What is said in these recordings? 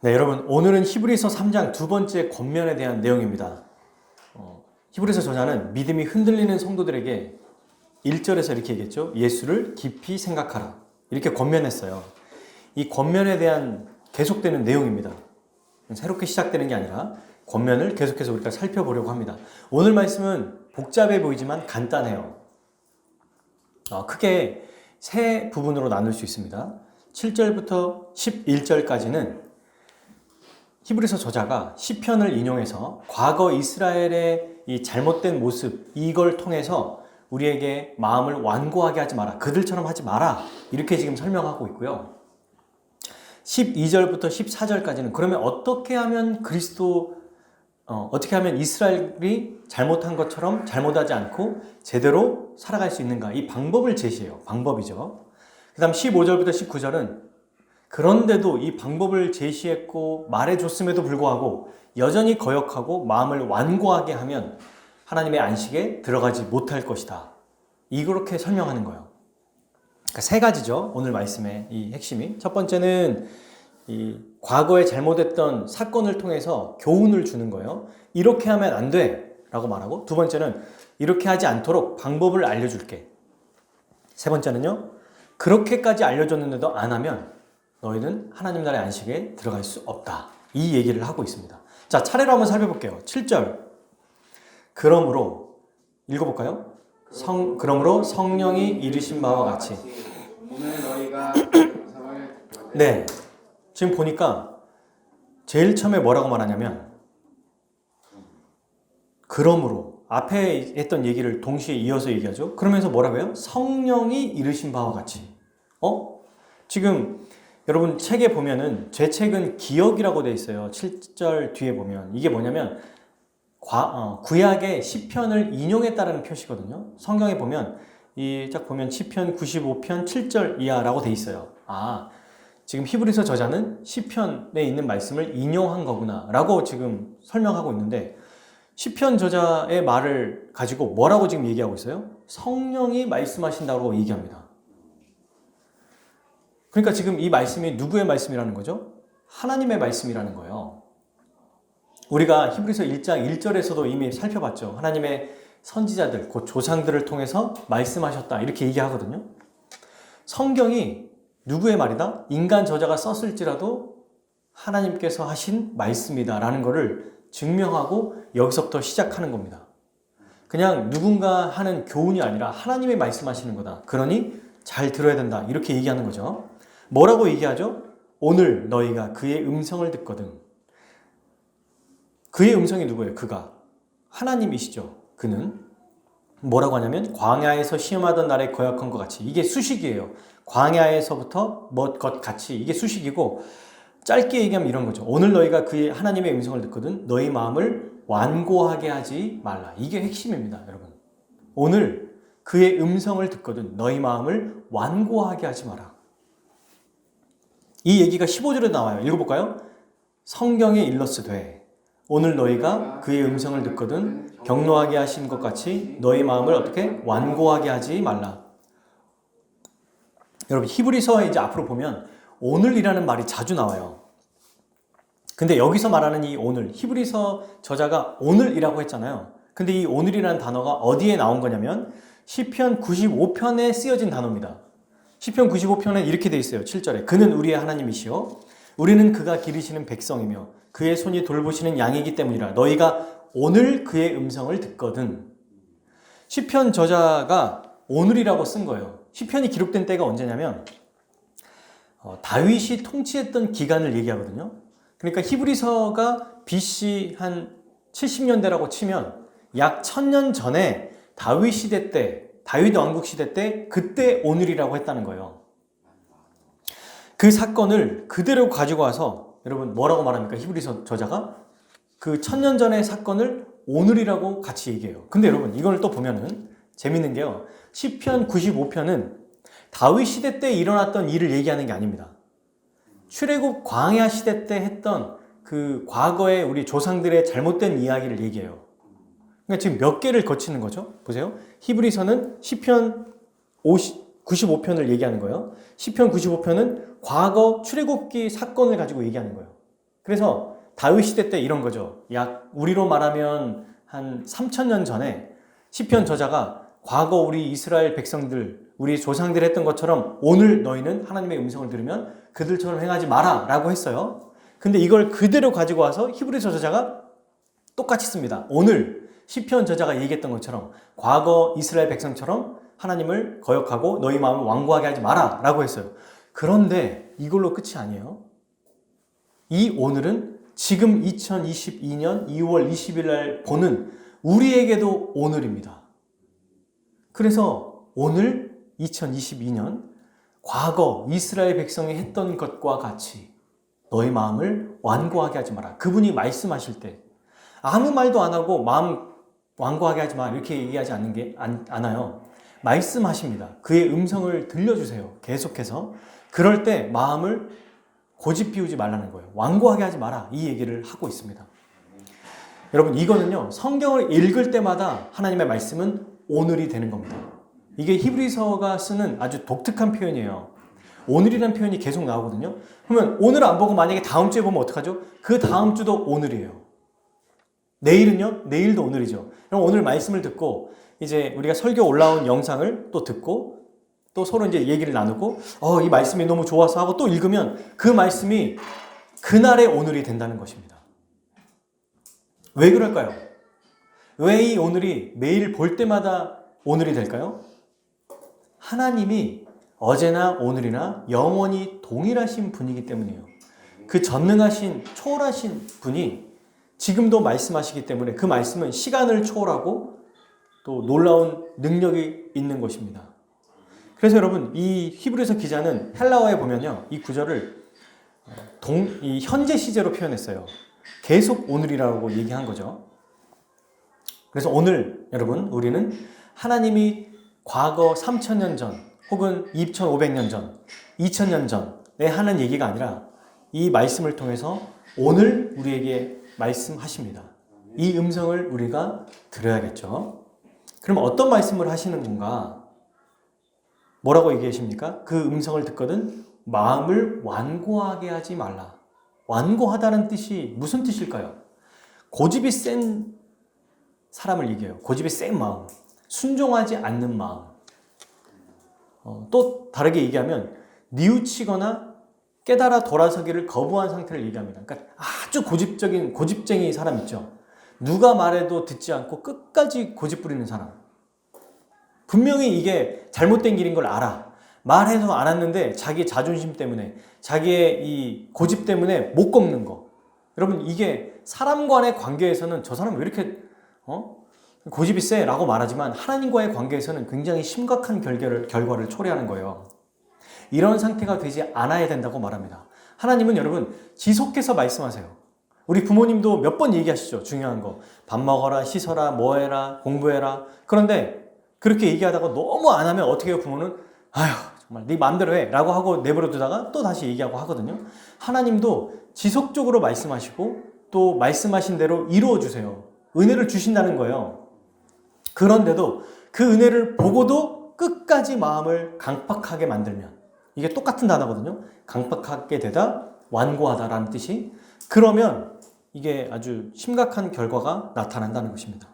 네, 여러분, 오늘은 히브리서 3장 두 번째 권면에 대한 내용입니다. 히브리서 저자는 믿음이 흔들리는 성도들에게 1절에서 이렇게 얘기했죠. 예수를 깊이 생각하라. 이렇게 권면했어요. 이 권면에 대한 계속되는 내용입니다. 새롭게 시작되는 게 아니라 권면을 계속해서 우리가 살펴보려고 합니다. 오늘 말씀은 복잡해 보이지만 간단해요. 크게 세 부분으로 나눌 수 있습니다. 7절부터 11절까지는 히브리서 저자가 시편을 인용해서 과거 이스라엘의 이 잘못된 모습, 이걸 통해서 우리에게 마음을 완고하게 하지 마라. 그들처럼 하지 마라. 이렇게 지금 설명하고 있고요. 12절부터 14절까지는 그러면 어떻게 하면 어떻게 하면 이스라엘이 잘못한 것처럼 잘못하지 않고 제대로 살아갈 수 있는가. 이 방법을 제시해요. 방법이죠. 그 다음 15절부터 19절은 그런데도 이 방법을 제시했고 말해줬음에도 불구하고 여전히 거역하고 마음을 완고하게 하면 하나님의 안식에 들어가지 못할 것이다. 이렇게 설명하는 거예요. 그러니까 세 가지죠. 오늘 말씀의 이 핵심이. 첫 번째는 이 과거에 잘못했던 사건을 통해서 교훈을 주는 거예요. 이렇게 하면 안 돼 라고 말하고, 두 번째는 이렇게 하지 않도록 방법을 알려줄게. 세 번째는요, 그렇게까지 알려줬는데도 안 하면 너희는 하나님 나라의 안식에 들어갈 수 없다. 이 얘기를 하고 있습니다. 자, 차례로 한번 살펴볼게요. 7절. 그러므로 읽어볼까요? 그러므로 성령이 이르신 바와 같이. 오늘 너희가 네. 지금 보니까 제일 처음에 뭐라고 말하냐면 그러므로 앞에 했던 얘기를 동시에 이어서 얘기하죠. 그러면서 뭐라고 해요? 성령이 이르신 바와 같이. 지금 여러분 책에 보면은 제 책은 기억이라고 돼 있어요. 7절 뒤에 보면 이게 뭐냐면 구약의 시편을 인용했다라는 표시거든요. 성경에 보면 딱 보면 시편 95편 7절 이하라고 돼 있어요. 지금 히브리서 저자는 시편에 있는 말씀을 인용한 거구나라고 지금 설명하고 있는데, 시편 저자의 말을 가지고 뭐라고 지금 얘기하고 있어요? 성령이 말씀하신다고 얘기합니다. 그러니까 지금 이 말씀이 누구의 말씀이라는 거죠? 하나님의 말씀이라는 거예요. 우리가 히브리서 1장 1절에서도 이미 살펴봤죠. 하나님의 선지자들, 곧 조상들을 통해서 말씀하셨다. 이렇게 얘기하거든요. 성경이 누구의 말이다? 인간 저자가 썼을지라도 하나님께서 하신 말씀이다. 라는 것을 증명하고 여기서부터 시작하는 겁니다. 그냥 누군가 하는 교훈이 아니라 하나님의 말씀하시는 거다. 그러니 잘 들어야 된다. 이렇게 얘기하는 거죠. 뭐라고 얘기하죠? 오늘 너희가 그의 음성을 듣거든. 그의 음성이 누구예요? 그가 하나님이시죠. 그는 뭐라고 하냐면 광야에서 시험하던 날에 거역한 것 같이. 이게 수식이에요. 광야에서부터 것 같이. 이게 수식이고, 짧게 얘기하면 이런 거죠. 오늘 너희가 그의 하나님의 음성을 듣거든 너희 마음을 완고하게 하지 말라. 이게 핵심입니다, 여러분. 오늘 그의 음성을 듣거든 너희 마음을 완고하게 하지 마라. 이 얘기가 15절에 나와요. 읽어볼까요? 성경에 일러스되 오늘 너희가 그의 음성을 듣거든 경노하게 하신 것 같이 너희 마음을 어떻게 완고하게 하지 말라. 여러분, 히브리서에 이제 앞으로 보면 오늘이라는 말이 자주 나와요. 근데 여기서 말하는 이 오늘, 히브리서 저자가 오늘이라고 했잖아요. 근데 이 오늘이라는 단어가 어디에 나온 거냐면 시편 95편에 쓰여진 단어입니다. 시편 95편에 이렇게 돼 있어요. 7절에 그는 우리의 하나님이시요 우리는 그가 기르시는 백성이며 그의 손이 돌보시는 양이기 때문이라. 너희가 오늘 그의 음성을 듣거든. 시편 저자가 오늘이라고 쓴 거예요. 시편이 기록된 때가 언제냐면 다윗이 통치했던 기간을 얘기하거든요. 그러니까 히브리서가 BC 한 70년대라고 치면 약 1000년 전에 다윗 시대 때, 다윗 왕국 시대 때 그때 오늘이라고 했다는 거예요. 그 사건을 그대로 가지고 와서 여러분 뭐라고 말합니까? 히브리서 저자가 그 1000년 전의 사건을 오늘이라고 같이 얘기해요. 근데 여러분 이걸 또 보면은 재밌는 게요. 시편 95편은 다윗 시대 때 일어났던 일을 얘기하는 게 아닙니다. 출애굽 광야 시대 때 했던 그 과거의 우리 조상들의 잘못된 이야기를 얘기해요. 그러니까 지금 몇 개를 거치는 거죠? 보세요. 히브리서는 시편 95편을 얘기하는 거예요. 시편 95편은 과거 출애굽기 사건을 가지고 얘기하는 거예요. 그래서 다윗 시대 때 이런 거죠. 약 우리로 말하면 한 3000년 전에 시편 저자가 과거 우리 이스라엘 백성들, 우리 조상들이 했던 것처럼 오늘 너희는 하나님의 음성을 들으면 그들처럼 행하지 마라 라고 했어요. 근데 이걸 그대로 가지고 와서 히브리서 저자가 똑같이 씁니다. 오늘 시편 저자가 얘기했던 것처럼 과거 이스라엘 백성처럼 하나님을 거역하고 너희 마음을 완고하게 하지 마라 라고 했어요. 그런데 이걸로 끝이 아니에요. 이 오늘은 지금 2022년 2월 20일 날 보는 우리에게도 오늘입니다. 그래서 오늘 2022년 과거 이스라엘 백성이 했던 것과 같이 너희 마음을 완고하게 하지 마라. 그분이 말씀하실 때 아무 말도 안 하고 마음 완고하게 하지 마 이렇게 얘기하지 않아요. 말씀하십니다. 그의 음성을 들려주세요. 계속해서. 그럴 때 마음을 고집 피우지 말라는 거예요. 완고하게 하지 마라. 이 얘기를 하고 있습니다. 여러분 이거는요. 성경을 읽을 때마다 하나님의 말씀은 오늘이 되는 겁니다. 이게 히브리서가 쓰는 아주 독특한 표현이에요. 오늘이라는 표현이 계속 나오거든요. 그러면 오늘 안 보고 만약에 다음 주에 보면 어떡하죠? 그 다음 주도 오늘이에요. 내일은요? 내일도 오늘이죠. 그럼 오늘 말씀을 듣고 이제 우리가 설교 올라온 영상을 또 듣고 또 서로 이제 얘기를 나누고 이 말씀이 너무 좋아서 하고 또 읽으면 그 말씀이 그날의 오늘이 된다는 것입니다. 왜 그럴까요? 왜 이 오늘이 매일 볼 때마다 오늘이 될까요? 하나님이 어제나 오늘이나 영원히 동일하신 분이기 때문이에요. 그 전능하신 초월하신 분이 지금도 말씀하시기 때문에 그 말씀은 시간을 초월하고 또 놀라운 능력이 있는 것입니다. 그래서 여러분 이 히브리서 기자는 헬라어에 보면요. 이 구절을 이 현재 시제로 표현했어요. 계속 오늘이라고 얘기한 거죠. 그래서 오늘 여러분 우리는 하나님이 과거 3000년 전 혹은 2500년 전, 2000년 전에 하는 얘기가 아니라 이 말씀을 통해서 오늘 우리에게 말씀하십니다. 이 음성을 우리가 들어야겠죠. 그럼 어떤 말씀을 하시는 건가? 뭐라고 얘기하십니까? 그 음성을 듣거든 마음을 완고하게 하지 말라. 완고하다는 뜻이 무슨 뜻일까요? 고집이 센 사람을 얘기해요. 고집이 센 마음, 순종하지 않는 마음. 또 다르게 얘기하면 뉘우치거나 깨달아 돌아서기를 거부한 상태를 얘기합니다. 그러니까 아주 고집쟁이 사람 있죠. 누가 말해도 듣지 않고 끝까지 고집 부리는 사람. 분명히 이게 잘못된 길인 걸 알아. 말해서 알았는데 자기 자존심 때문에 자기의 이 고집 때문에 못 꺾는 거. 여러분 이게 사람 간의 관계에서는 저 사람 왜 이렇게 고집이 세? 라고 말하지만 하나님과의 관계에서는 굉장히 심각한 결과를 초래하는 거예요. 이런 상태가 되지 않아야 된다고 말합니다. 하나님은 여러분 지속해서 말씀하세요. 우리 부모님도 몇 번 얘기하시죠. 중요한 거. 밥 먹어라, 씻어라, 뭐 해라, 공부해라. 그런데 그렇게 얘기하다가 너무 안 하면 어떻게 해요? 부모는 아휴 정말 네 마음대로 해 라고 하고 내버려 두다가 또 다시 얘기하고 하거든요. 하나님도 지속적으로 말씀하시고 또 말씀하신 대로 이루어 주세요. 은혜를 주신다는 거예요. 그런데도 그 은혜를 보고도 끝까지 마음을 강팍하게 만들면 이게 똑같은 단어거든요. 강팍하게 되다 완고하다라는 뜻이. 그러면 이게 아주 심각한 결과가 나타난다는 것입니다.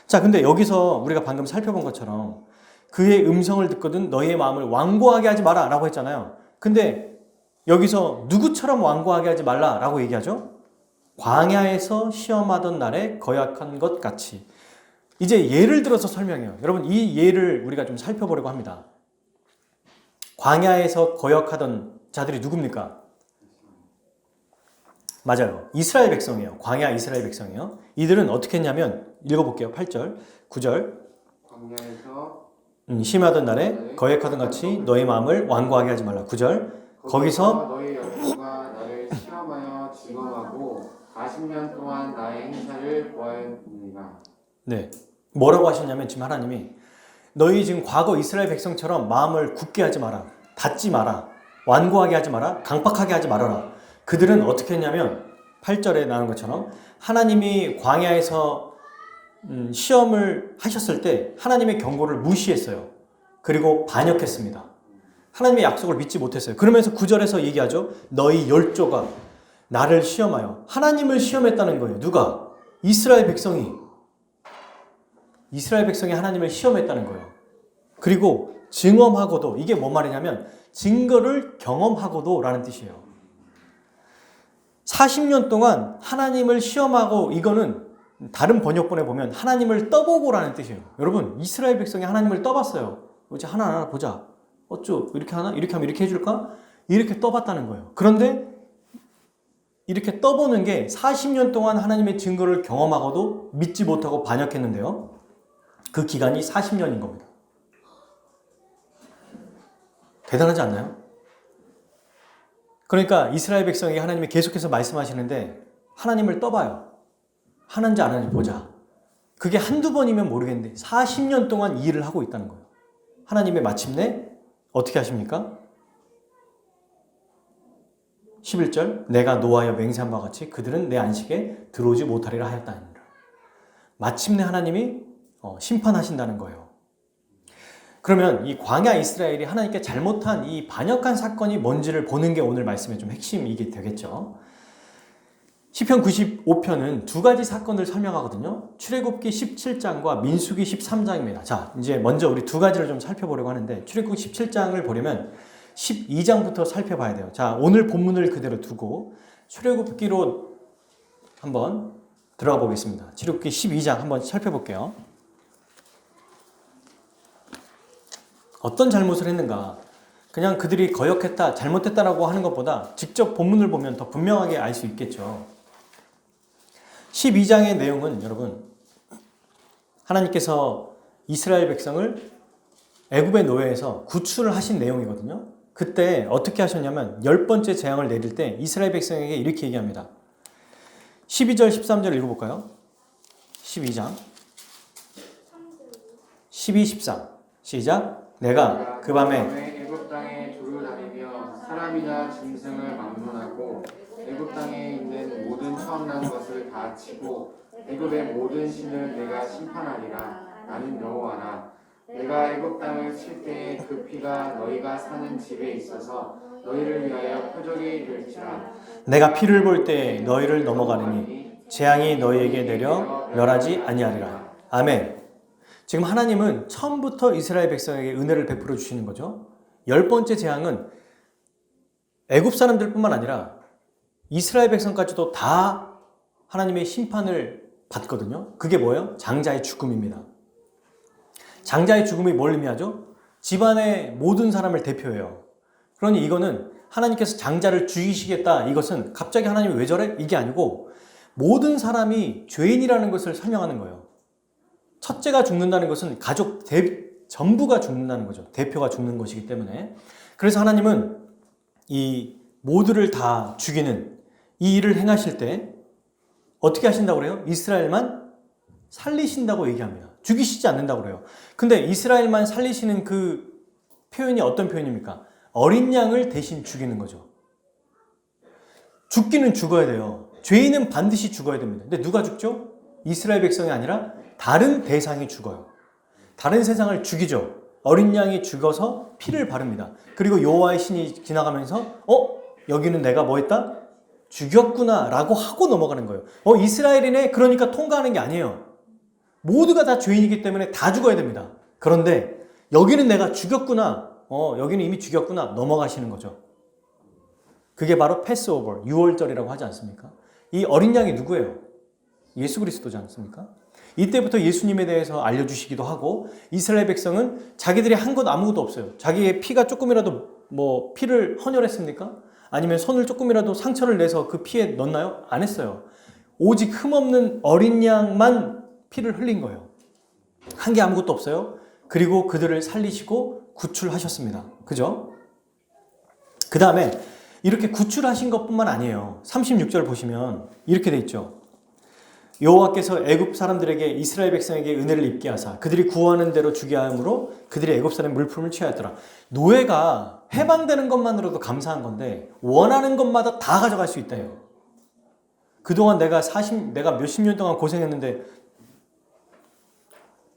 자, 근데 여기서 우리가 방금 살펴본 것처럼 그의 음성을 듣거든 너희의 마음을 완고하게 하지 마라 라고 했잖아요. 근데 여기서 누구처럼 완고하게 하지 말라 라고 얘기하죠? 광야에서 시험하던 날에 거역한 것 같이. 이제 예를 들어서 설명해요. 여러분 이 예를 우리가 좀 살펴보려고 합니다. 광야에서 거역하던 자들이 누굽니까? 맞아요. 이스라엘 백성이에요. 광야 이스라엘 백성이에요. 이들은 어떻게 했냐면 읽어볼게요. 8절, 9절. 광야에서 심하던 날에 거역하던 같이 너의 마음을 완고하게 하지 말라. 9절. 거기서 너희 열조가 나를 시험하여 증언하고 40년 동안 나의 행사를 보았느니라. 네. 뭐라고 하셨냐면 지금 하나님이 너희 지금 과거 이스라엘 백성처럼 마음을 굳게 하지 마라. 닫지 마라. 완고하게 하지 마라. 강팍하게 하지 말아라. 그들은 어떻게 했냐면 8절에 나온 것처럼 하나님이 광야에서 시험을 하셨을 때 하나님의 경고를 무시했어요. 그리고 반역했습니다. 하나님의 약속을 믿지 못했어요. 그러면서 9절에서 얘기하죠. 너희 열조가 나를 시험하여 하나님을 시험했다는 거예요. 누가? 이스라엘 백성이 하나님을 시험했다는 거예요. 그리고 증언하고도, 이게 뭔 말이냐면 증거를 경험하고도 라는 뜻이에요. 40년 동안 하나님을 시험하고, 이거는 다른 번역본에 보면 하나님을 떠보고 라는 뜻이에요. 여러분, 이스라엘 백성이 하나님을 떠봤어요. 이제 하나하나 보자. 어쩌 이렇게 하나? 이렇게 하면 이렇게 해줄까? 이렇게 떠봤다는 거예요. 그런데 이렇게 떠보는 게 40년 동안 하나님의 증거를 경험하고도 믿지 못하고 반역했는데요. 그 기간이 40년인 겁니다. 대단하지 않나요? 그러니까 이스라엘 백성에게 하나님이 계속해서 말씀하시는데 하나님을 떠봐요. 하는지 안 하는지 보자. 그게 한두 번이면 모르겠는데 40년 동안 이 일을 하고 있다는 거예요. 하나님의 마침내 어떻게 하십니까? 11절, 내가 노하여 맹세한 바와 같이 그들은 내 안식에 들어오지 못하리라 하였다니라. 마침내 하나님이 심판하신다는 거예요. 그러면 이 광야 이스라엘이 하나님께 잘못한 이 반역한 사건이 뭔지를 보는 게 오늘 말씀의 좀 핵심이게 되겠죠. 시편 95편은 두 가지 사건을 설명하거든요. 출애굽기 17장과 민수기 13장입니다. 자, 이제 먼저 우리 두 가지를 좀 살펴보려고 하는데, 출애굽기 17장을 보려면 12장부터 살펴봐야 돼요. 자, 오늘 본문을 그대로 두고 출애굽기로 한번 들어가 보겠습니다. 출애굽기 12장 한번 살펴볼게요. 어떤 잘못을 했는가? 그냥 그들이 거역했다, 잘못했다라고 하는 것보다 직접 본문을 보면 더 분명하게 알 수 있겠죠. 12장의 내용은 여러분, 하나님께서 이스라엘 백성을 애굽의 노예에서 구출을 하신 내용이거든요. 그때 어떻게 하셨냐면 10번째 재앙을 내릴 때 이스라엘 백성에게 이렇게 얘기합니다. 12절 13절 읽어볼까요? 12장 12, 13 시작. 내가 그 밤에 애굽 땅에 두루 다니며 사람이나 짐승을 막론하고 애굽 땅에 있는 모든 처음 난 것을 다 치고 애굽의 모든 신을 내가 심판하리라. 나는 여호와라. 내가 애굽 땅을 칠 때에 그 피가 너희가 사는 집에 있어서 너희를 위하여 표적이 될지라. 내가 피를 볼 때 너희를 넘어가리니 재앙이 너희에게 내려 멸하지 아니하리라. 아멘. 지금 하나님은 처음부터 이스라엘 백성에게 은혜를 베풀어 주시는 거죠. 10번째 재앙은 애굽 사람들뿐만 아니라 이스라엘 백성까지도 다 하나님의 심판을 받거든요. 그게 뭐예요? 장자의 죽음입니다. 장자의 죽음이 뭘 의미하죠? 집안의 모든 사람을 대표해요. 그러니 이거는 하나님께서 장자를 죽이시겠다, 이것은 갑자기 하나님이 왜 저래? 이게 아니고 모든 사람이 죄인이라는 것을 설명하는 거예요. 첫째가 죽는다는 것은 가족 전부가 죽는다는 거죠. 대표가 죽는 것이기 때문에. 그래서 하나님은 이 모두를 다 죽이는 이 일을 행하실 때 어떻게 하신다고 그래요? 이스라엘만 살리신다고 얘기합니다. 죽이시지 않는다고 그래요. 근데 이스라엘만 살리시는 그 표현이 어떤 표현입니까? 어린 양을 대신 죽이는 거죠. 죽기는 죽어야 돼요. 죄인은 반드시 죽어야 됩니다. 근데 누가 죽죠? 이스라엘 백성이 아니라 다른 대상이 죽어요. 다른 세상을 죽이죠. 어린 양이 죽어서 피를 바릅니다. 그리고 여호와의 신이 지나가면서 여기는 내가 뭐 했다? 죽였구나 라고 하고 넘어가는 거예요. 이스라엘이네, 그러니까 통과하는 게 아니에요. 모두가 다 죄인이기 때문에 다 죽어야 됩니다. 그런데 여기는 내가 죽였구나, 여기는 이미 죽였구나, 넘어가시는 거죠. 그게 바로 패스오버, 유월절이라고 하지 않습니까? 이 어린 양이 누구예요? 예수 그리스도지 않습니까? 이때부터 예수님에 대해서 알려주시기도 하고, 이스라엘 백성은 자기들이 한 것 아무것도 없어요. 자기의 피가 조금이라도 피를 헌혈했습니까? 아니면 손을 조금이라도 상처를 내서 그 피에 넣었나요? 안 했어요. 오직 흠없는 어린 양만 피를 흘린 거예요. 한 게 아무것도 없어요. 그리고 그들을 살리시고 구출하셨습니다. 그죠? 그 다음에 이렇게 구출하신 것뿐만 아니에요. 36절 보시면 이렇게 돼 있죠. 여호와께서 애굽 사람들에게 이스라엘 백성에게 은혜를 입게 하사 그들이 구하는 대로 주게 하므로 그들이 애굽 사람의 물품을 취하였더라. 노예가 해방되는 것만으로도 감사한 건데 원하는 것마다 다 가져갈 수 있다요. 그동안 내가 몇십 년 동안 고생했는데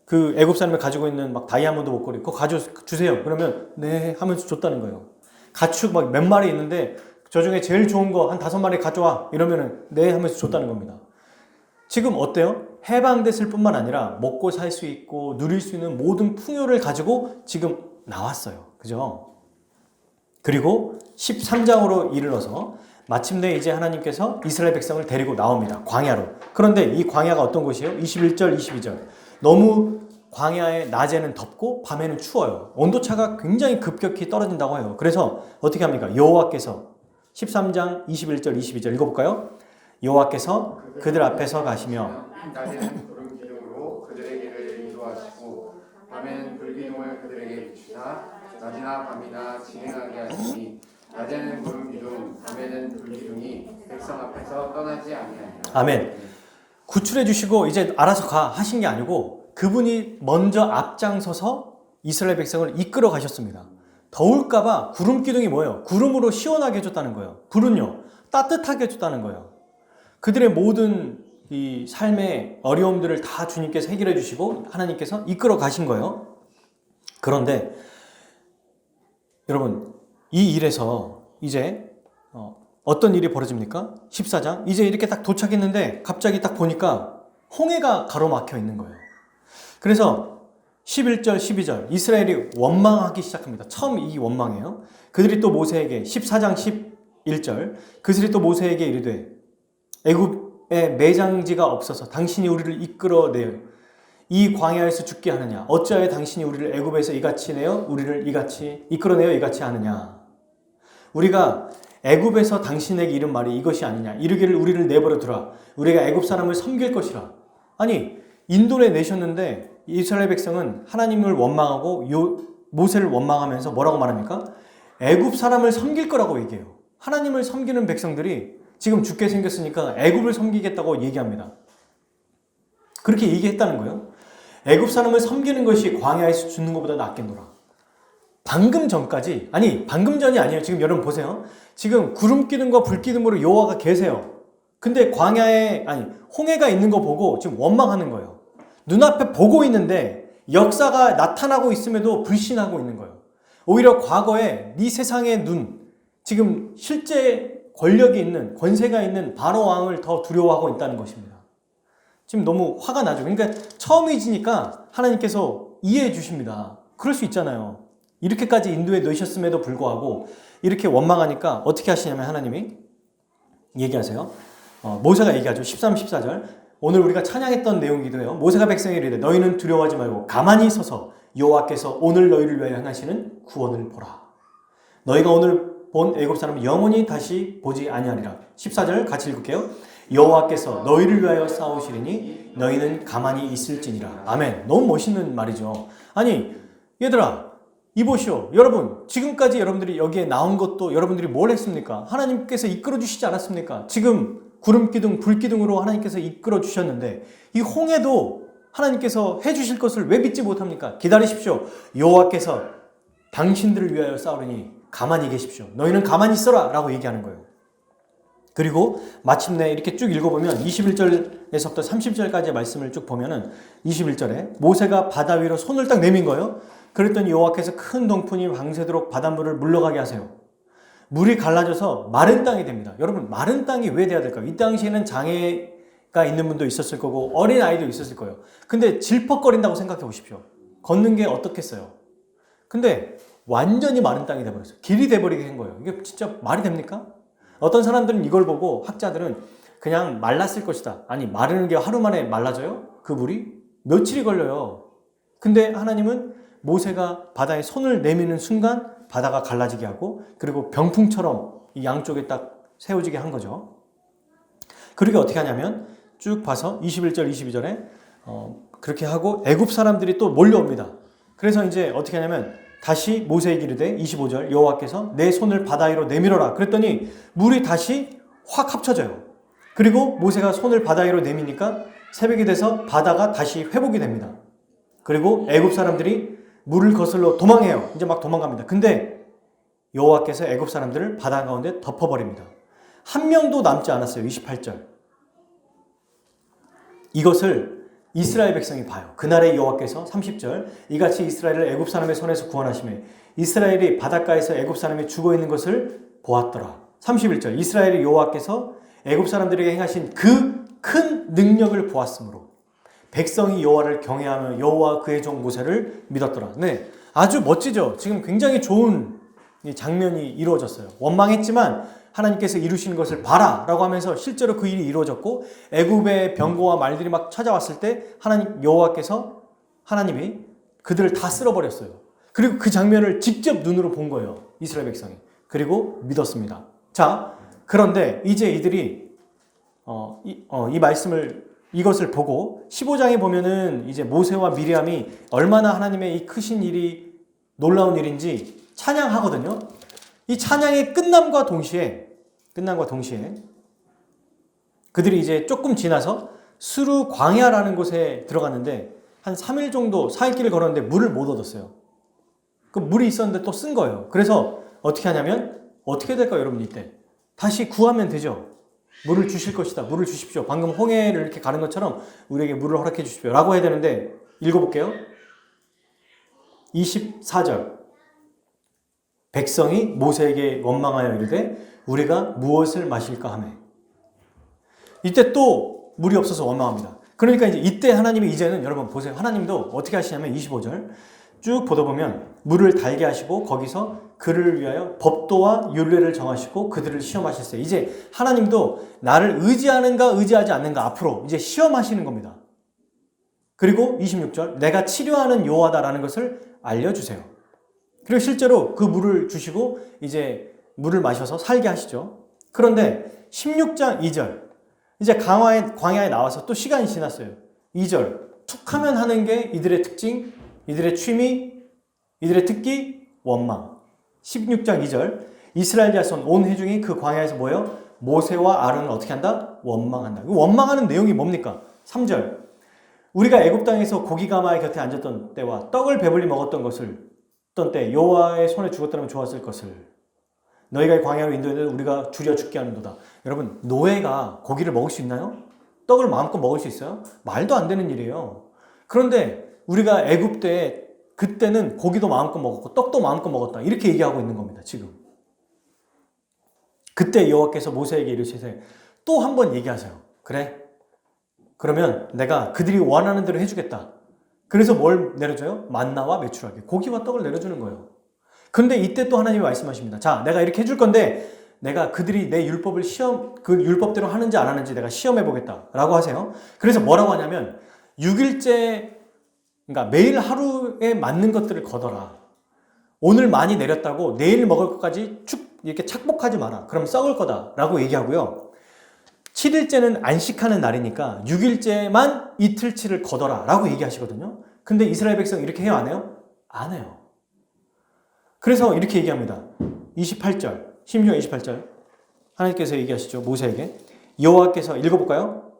그 애굽 사람이 가지고 있는 막 다이아몬드 목걸이 그거 가져주세요. 그러면 네 하면서 줬다는 거예요. 가축 막 몇 마리 있는데 저 중에 제일 좋은 거 한 5마리 가져와. 이러면은 네 하면서 줬다는 겁니다. 지금 어때요? 해방됐을 뿐만 아니라 먹고 살 수 있고 누릴 수 있는 모든 풍요를 가지고 지금 나왔어요. 그죠? 그리고 13장으로 이르러서 마침내 이제 하나님께서 이스라엘 백성을 데리고 나옵니다. 광야로. 그런데 이 광야가 어떤 곳이에요? 21절, 22절. 너무 광야에 낮에는 덥고 밤에는 추워요. 온도차가 굉장히 급격히 떨어진다고 해요. 그래서 어떻게 합니까? 여호와께서 13장 21절, 22절 읽어볼까요? 여호와께서 그들 앞에서 가시며 낮에는 구름 기둥으로 그들의 길을 인도하시고 밤에는 불기둥을 그들에게 비추사 낮이나 밤이나 진행하게 하시니 낮에는 구름 기둥 밤에는 불기둥이 백성 앞에서 떠나지 아니하니라. 아멘. 구출해 주시고 이제 알아서 가 하신 게 아니고 그분이 먼저 앞장서서 이스라엘 백성을 이끌어 가셨습니다. 더울까봐 구름 기둥이 뭐예요? 구름으로 시원하게 해줬다는 거예요. 불은요 따뜻하게 해줬다는 거예요. 그들의 모든 이 삶의 어려움들을 다 주님께서 해결해 주시고 하나님께서 이끌어 가신 거예요. 그런데 여러분 이 일에서 이제 어떤 일이 벌어집니까? 14장 이제 이렇게 딱 도착했는데 갑자기 딱 보니까 홍해가 가로막혀 있는 거예요. 그래서 11절 12절 이스라엘이 원망하기 시작합니다. 처음 이 원망이에요. 그들이 또 모세에게 14장 11절 그들이 또 모세에게 이르되 애굽에 매장지가 없어서 당신이 우리를 이끌어내어 이 광야에서 죽게 하느냐? 어찌하여 당신이 우리를 애굽에서 이같이 내어 우리를 이같이 이끌어내어 이같이 하느냐? 우리가 애굽에서 당신에게 이른 말이 이것이 아니냐? 이르기를 우리를 내버려 두라. 우리가 애굽 사람을 섬길 것이라. 아니 인도에 내셨는데 이스라엘 백성은 하나님을 원망하고 모세를 원망하면서 뭐라고 말합니까? 애굽 사람을 섬길 거라고 얘기해요. 하나님을 섬기는 백성들이 지금 죽게 생겼으니까 애굽을 섬기겠다고 얘기합니다. 그렇게 얘기했다는 거예요. 애굽 사람을 섬기는 것이 광야에서 죽는 것보다 낫겠노라. 방금 전까지 방금 전이 아니에요. 지금 여러분 보세요. 지금 구름 기둥과 불 기둥으로 여호와가 계세요. 근데 광야에 홍해가 있는 거 보고 지금 원망하는 거예요. 눈앞에 보고 있는데 역사가 나타나고 있음에도 불신하고 있는 거예요. 오히려 과거에 네 세상의 눈 지금 실제 권력이 있는 권세가 있는 바로 왕을 더 두려워하고 있다는 것입니다. 지금 너무 화가 나죠. 그러니까 처음이지니까 하나님께서 이해해 주십니다. 그럴 수 있잖아요. 이렇게까지 인도에 넣으셨음에도 불구하고 이렇게 원망하니까 어떻게 하시냐면 하나님이 얘기하세요. 모세가 얘기하죠. 13, 14절 오늘 우리가 찬양했던 내용이기도 해요. 모세가 백성에게 이르되 너희는 두려워하지 말고 가만히 서서 여호와께서 오늘 너희를 위하여 행하시는 구원을 보라. 너희가 오늘 본 애굽 사람은 영원히 다시 보지 아니하리라. 14절 같이 읽을게요. 여호와께서 너희를 위하여 싸우시리니 너희는 가만히 있을지니라. 아멘. 너무 멋있는 말이죠. 아니 얘들아 이보시오. 여러분 지금까지 여러분들이 여기에 나온 것도 여러분들이 뭘 했습니까? 하나님께서 이끌어 주시지 않았습니까? 지금 구름기둥 불기둥으로 하나님께서 이끌어 주셨는데 이 홍해도 하나님께서 해주실 것을 왜 믿지 못합니까? 기다리십시오. 여호와께서 당신들을 위하여 싸우리니 가만히 계십시오. 너희는 가만히 있어라 라고 얘기하는 거예요. 그리고 마침내 이렇게 쭉 읽어보면 21절에서부터 30절까지의 말씀을 쭉 보면은 21절에 모세가 바다 위로 손을 딱 내민 거예요. 그랬더니 여호와께서 큰 동풍이 밤새도록 바닷물을 물러가게 하세요. 물이 갈라져서 마른 땅이 됩니다. 여러분 마른 땅이 왜 돼야 될까요? 이 당시에는 장애가 있는 분도 있었을 거고 어린 아이도 있었을 거예요. 근데 질퍽거린다고 생각해 보십시오. 걷는 게 어떻겠어요? 근데 완전히 마른 땅이 돼버렸어요. 길이 돼버리게 한 거예요. 이게 진짜 말이 됩니까? 어떤 사람들은 이걸 보고 학자들은 그냥 말랐을 것이다. 아니 마르는 게 하루 만에 말라져요? 그 물이? 며칠이 걸려요. 근데 하나님은 모세가 바다에 손을 내미는 순간 바다가 갈라지게 하고 그리고 병풍처럼 이 양쪽에 딱 세워지게 한 거죠. 그러게 어떻게 하냐면 쭉 봐서 21절 22절에 그렇게 하고 애굽 사람들이 또 몰려옵니다. 그래서 이제 어떻게 하냐면 다시 모세에게 이르되 25절 여호와께서 내 손을 바다 위로 내밀어라. 그랬더니 물이 다시 확 합쳐져요. 그리고 모세가 손을 바다 위로 내미니까 새벽이 돼서 바다가 다시 회복이 됩니다. 그리고 애굽 사람들이 물을 거슬러 도망해요. 이제 막 도망갑니다. 근데 여호와께서 애굽 사람들을 바다 가운데 덮어버립니다. 한 명도 남지 않았어요. 28절. 이것을 이스라엘 백성이 봐요. 그날의 여호와께서 30절 이같이 이스라엘을 애굽 사람의 손에서 구원하시며 이스라엘이 바닷가에서 애굽 사람이 죽어있는 것을 보았더라. 31절 이스라엘의 여호와께서 애굽 사람들에게 행하신 그 큰 능력을 보았으므로 백성이 여호와를 경외하며 여호와 그의 종 모세를 믿었더라. 네, 아주 멋지죠. 지금 굉장히 좋은 이 장면이 이루어졌어요. 원망했지만 하나님께서 이루신 것을 봐라 라고 하면서 실제로 그 일이 이루어졌고 애굽의 병거와 말들이 막 찾아왔을 때 하나님 여호와께서 하나님이 그들을 다 쓸어버렸어요. 그리고 그 장면을 직접 눈으로 본 거예요. 이스라엘 백성이. 그리고 믿었습니다. 자, 그런데 이제 이들이 이것을 보고 15장에 보면은 이제 모세와 미리암이 얼마나 하나님의 이 크신 일이 놀라운 일인지 찬양하거든요. 이 찬양의 끝남과 동시에 그들이 이제 조금 지나서 스루 광야라는 곳에 들어갔는데 한 3일 정도 4일길을 걸었는데 물을 못 얻었어요. 그 물이 있었는데 또 쓴 거예요. 그래서 어떻게 하냐면 어떻게 될까요, 여러분? 이때 다시 구하면 되죠. 물을 주실 것이다. 물을 주십시오. 방금 홍해를 이렇게 가는 것처럼 우리에게 물을 허락해 주십시오. 라고 해야 되는데 읽어볼게요. 24절 백성이 모세에게 원망하여 이르되 우리가 무엇을 마실까 하매 이때 또 물이 없어서 원망합니다. 그러니까 이때 하나님이 이제는 여러분 보세요. 하나님도 어떻게 하시냐면 25절 쭉 보다 보면 물을 달게 하시고 거기서 그를 위하여 법도와 율례를 정하시고 그들을 시험하셨어요. 이제 하나님도 나를 의지하는가 의지하지 않는가 앞으로 이제 시험하시는 겁니다. 그리고 26절 내가 치료하는 여호와다라는 것을 알려주세요. 그리고 실제로 그 물을 주시고 이제 물을 마셔서 살게 하시죠. 그런데 16장 2절 이제 광야에 나와서 또 시간이 지났어요. 2절 툭하면 하는 게 이들의 특징, 이들의 취미, 이들의 특기, 원망. 16장 2절 이스라엘 자손 온 회중이 그 광야에서 모여 모세와 아론을 어떻게 한다? 원망한다. 원망하는 내용이 뭡니까? 3절 우리가 애굽 땅에서 고기가마의 곁에 앉았던 때와 떡을 배불리 먹었던 것을 어떤 때 여호와의 손에 죽었더라면 좋았을 것을 너희가 광야로 인도했는데 우리가 줄여 죽게 하는도다. 여러분 노예가 고기를 먹을 수 있나요? 떡을 마음껏 먹을 수 있어요? 말도 안 되는 일이에요. 그런데 우리가 애굽 때에 그때는 고기도 마음껏 먹었고 떡도 마음껏 먹었다. 이렇게 얘기하고 있는 겁니다. 지금. 그때 여호와께서 모세에게 이르시되 또 한 번 얘기하세요. 그래? 그러면 내가 그들이 원하는 대로 해주겠다. 그래서 뭘 내려줘요? 만나와 메추라기. 고기와 떡을 내려주는 거예요. 근데 이때 또 하나님이 말씀하십니다. 자, 내가 이렇게 해줄 건데 내가 그들이 내 율법을 그 율법대로 하는지 안 하는지 내가 시험해 보겠다. 라고 하세요. 그래서 뭐라고 하냐면 6일째 그러니까 매일 하루에 맞는 것들을 거둬라. 오늘 많이 내렸다고 내일 먹을 것까지 이렇게 착복하지 마라. 그럼 썩을 거다. 라고 얘기하고요. 7일째는 안식하는 날이니까 6일째만 이틀치를 거둬라. 라고 얘기하시거든요. 근데 이스라엘 백성 이렇게 해요? 안 해요? 안 해요. 그래서 이렇게 얘기합니다. 28절, 16장 28절. 하나님께서 얘기하시죠. 모세에게. 여호와께서 읽어볼까요?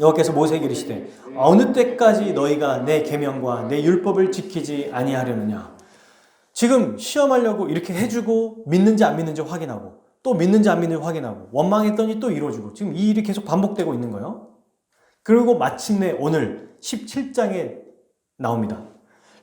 여호와께서 모세에게 이르시되 어느 때까지 너희가 내 계명과 내 율법을 지키지 아니하려느냐. 지금 시험하려고 이렇게 해주고 믿는지 안 믿는지 확인하고 또 믿는지 안 믿는지 확인하고 원망했더니 또 이루어지고 지금 이 일이 계속 반복되고 있는 거예요. 그리고 마침내 오늘 17장에 나옵니다.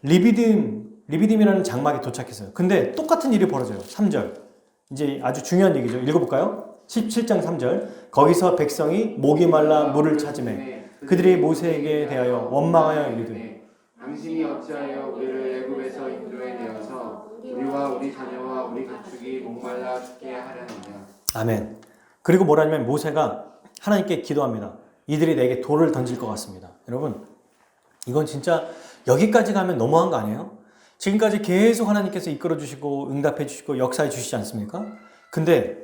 리비딤이라는 장막에 도착했어요. 근데 똑같은 일이 벌어져요. 3절. 이제 아주 중요한 얘기죠. 읽어볼까요? 17장 3절 거기서 백성이 목이 말라 물을 찾으매 그들이 모세에게 대하여 원망하여 이르되 당신이 어찌하여 우리를 애굽에서 인도해 내어서 우리와 우리 자녀와 우리 가축이 목말라 죽게 하려느냐. 아멘. 그리고 뭐라냐면 모세가 하나님께 기도합니다. 이들이 내게 돌을 던질 것 같습니다. 여러분 이건 진짜 여기까지 가면 너무한 거 아니에요? 지금까지 계속 하나님께서 이끌어 주시고 응답해 주시고 역사해 주시지 않습니까? 근데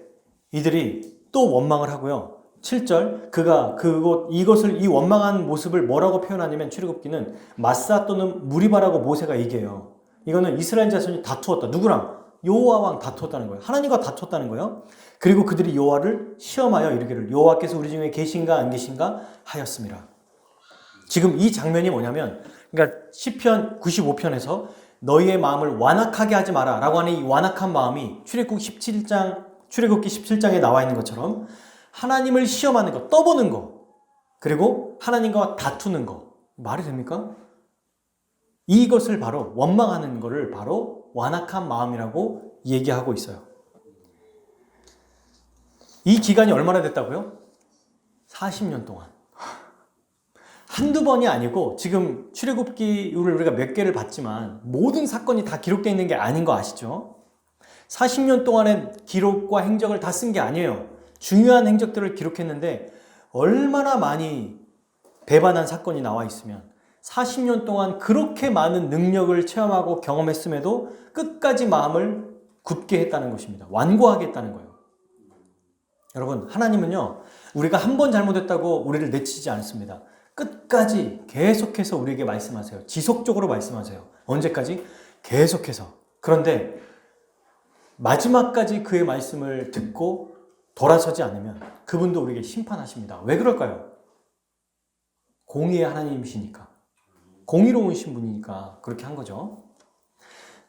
이들이 또 원망을 하고요. 7절 이 원망한 모습을 뭐라고 표현하냐면 출애굽기는 마사 또는 무리바라고 모세가 얘기해요. 이거는 이스라엘 자손이 다투었다. 누구랑? 여호와랑 다투었다는 거예요. 하나님과 다투었다는 거예요. 그리고 그들이 여호와를 시험하여 이르기를 여호와께서 우리 중에 계신가 안 계신가 하였습니다. 지금 이 장면이 뭐냐면 그러니까 시편 95편에서 너희의 마음을 완악하게 하지 마라 라고 하는 이 완악한 마음이 출애굽기 17장에 나와 있는 것처럼 하나님을 시험하는 거, 떠보는 거, 그리고 하나님과 다투는 거. 말이 됩니까? 이것을 바로 원망하는 거를 바로 완악한 마음이라고 얘기하고 있어요. 이 기간이 얼마나 됐다고요? 40년 동안. 한두 번이 아니고 지금 출애굽기를 우리가 몇 개를 봤지만 모든 사건이 다 기록되어 있는 게 아닌 거 아시죠? 40년 동안의 기록과 행적을 다 쓴 게 아니에요. 중요한 행적들을 기록했는데 얼마나 많이 배반한 사건이 나와 있으면 40년 동안 그렇게 많은 능력을 체험하고 경험했음에도 끝까지 마음을 굳게 했다는 것입니다. 완고하게 했다는 거예요. 여러분, 하나님은요, 우리가 한 번 잘못했다고 우리를 내치지 않습니다. 끝까지 계속해서 우리에게 말씀하세요. 지속적으로 말씀하세요. 언제까지? 계속해서. 그런데 마지막까지 그의 말씀을 듣고 돌아서지 않으면 그분도 우리에게 심판하십니다. 왜 그럴까요? 공의의 하나님이시니까. 공의로우신 분이니까 그렇게 한 거죠.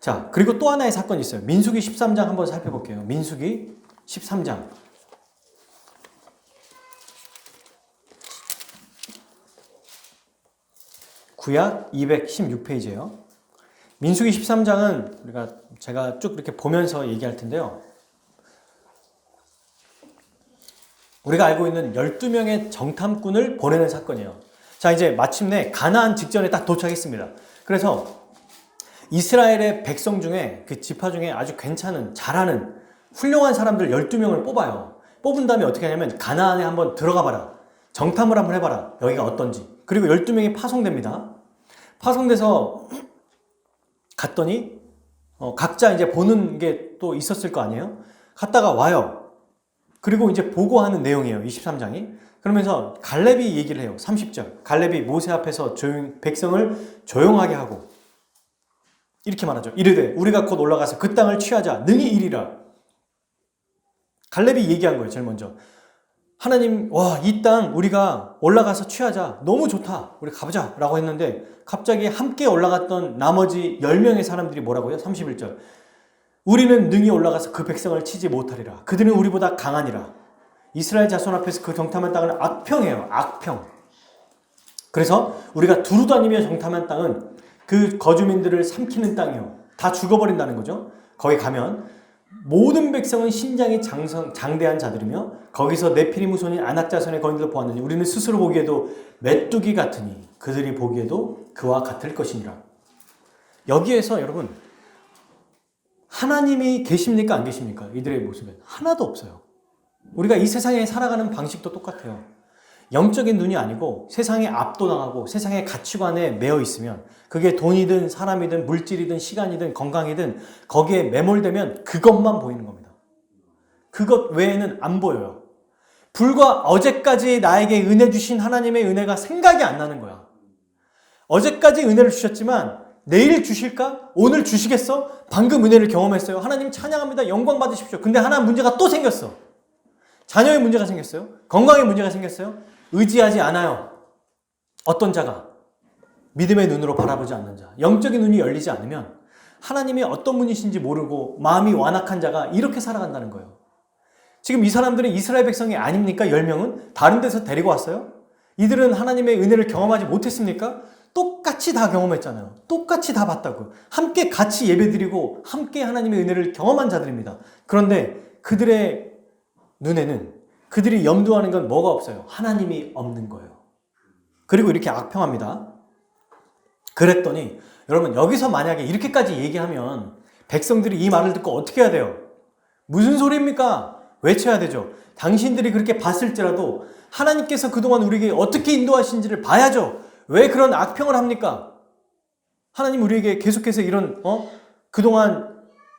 자, 그리고 또 하나의 사건이 있어요. 민수기 13장 한번 살펴볼게요. 민수기 13장. 구약 216페이지예요. 민수기 13장은 제가 쭉 이렇게 보면서 얘기할 텐데요. 우리가 알고 있는 12명의 정탐꾼을 보내는 사건이에요. 자, 이제 마침내 가나안 직전에 딱 도착했습니다. 그래서 이스라엘의 백성 중에 그 지파 중에 아주 괜찮은, 잘하는, 훌륭한 사람들 12명을 뽑아요. 뽑은 다음에 어떻게 하냐면 가나안에 한번 들어가 봐라. 정탐을 한번 해봐라. 여기가 어떤지. 그리고 12명이 파송됩니다. 파송돼서 갔더니 각자 이제 보는 게 또 있었을 거 아니에요? 갔다가 와요. 그리고 이제 보고하는 내용이에요. 23장이. 그러면서 갈렙이 얘기를 해요. 30절. 갈렙이 모세 앞에서 백성을 조용하게 하고 이렇게 말하죠. 이르되 우리가 곧 올라가서 그 땅을 취하자. 능히 이리라. 갈렙이 얘기한 거예요. 제일 먼저. 하나님, 와, 이 땅 우리가 올라가서 취하자. 너무 좋다. 우리 가보자. 라고 했는데 갑자기 함께 올라갔던 나머지 10명의 사람들이 뭐라고요? 31절. 우리는 능히 올라가서 그 백성을 치지 못하리라. 그들은 우리보다 강하니라. 이스라엘 자손 앞에서 그 정탐한 땅은 악평이에요. 악평. 그래서 우리가 두루 다니며 정탐한 땅은 그 거주민들을 삼키는 땅이요. 다 죽어버린다는 거죠. 거기 가면 모든 백성은 신장이 장대한 자들이며 거기서 네피림 후손인 아낙 자손의 거인들을 보았느니 우리는 스스로 보기에도 메뚜기 같으니 그들이 보기에도 그와 같을 것이니라. 여기에서 여러분, 하나님이 계십니까 안 계십니까? 이들의 모습은 하나도 없어요. 우리가 이 세상에 살아가는 방식도 똑같아요. 영적인 눈이 아니고 세상에 압도당하고 세상의 가치관에 매여 있으면 그게 돈이든 사람이든 물질이든 시간이든 건강이든 거기에 매몰되면 그것만 보이는 겁니다. 그것 외에는 안 보여요. 불과 어제까지 나에게 은혜 주신 하나님의 은혜가 생각이 안 나는 거야. 어제까지 은혜를 주셨지만 내일 주실까? 오늘 주시겠어? 방금 은혜를 경험했어요. 하나님 찬양합니다. 영광 받으십시오. 근데 하나 문제가 또 생겼어. 자녀의 문제가 생겼어요. 건강의 문제가 생겼어요. 의지하지 않아요. 어떤 자가 믿음의 눈으로 바라보지 않는 자, 영적인 눈이 열리지 않으면 하나님이 어떤 분이신지 모르고 마음이 완악한 자가 이렇게 살아간다는 거예요. 지금 이 사람들은 이스라엘 백성이 아닙니까? 10명은 다른 데서 데리고 왔어요. 이들은 하나님의 은혜를 경험하지 못했습니까? 똑같이 다 경험했잖아요. 똑같이 다 봤다고. 함께 같이 예배드리고 함께 하나님의 은혜를 경험한 자들입니다. 그런데 그들의 눈에는 그들이 염두하는 건 뭐가 없어요? 하나님이 없는 거예요. 그리고 이렇게 악평합니다. 그랬더니 여러분, 여기서 만약에 이렇게까지 얘기하면 백성들이 이 말을 듣고 어떻게 해야 돼요? 무슨 소리입니까? 외쳐야 되죠. 당신들이 그렇게 봤을지라도 하나님께서 그동안 우리에게 어떻게 인도하신지를 봐야죠. 왜 그런 악평을 합니까? 하나님 우리에게 계속해서 이런 그동안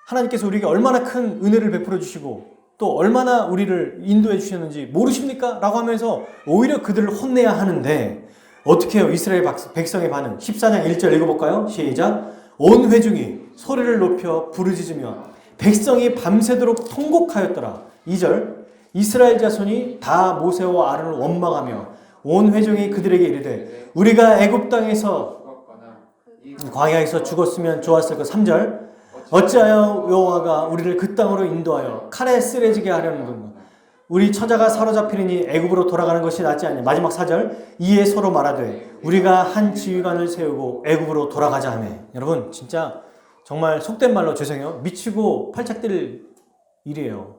하나님께서 우리에게 얼마나 큰 은혜를 베풀어 주시고 또 얼마나 우리를 인도해 주셨는지 모르십니까? 라고 하면서 오히려 그들을 혼내야 하는데 어떻게 해요? 이스라엘 백성의 반응. 14장 1절 읽어볼까요? 시작. 온 회중이 소리를 높여 부르짖으며 백성이 밤새도록 통곡하였더라. 2절. 이스라엘 자손이 다 모세와 아론을 원망하며 온 회중이 그들에게 이르되 우리가 애굽 땅에서 광야에서 죽었으면 좋았을 것. 3절. 어찌하여 여호와가 우리를 그 땅으로 인도하여 칼에 쓰러지게 하려는 건가? 우리 처자가 사로잡히니 애굽으로 돌아가는 것이 낫지 않냐. 마지막 4절. 이에 서로 말하되 우리가 한 지휘관을 세우고 애굽으로 돌아가자 하며. 여러분 진짜 정말 속된 말로 죄송해요. 미치고 팔짝 뛸 일이에요.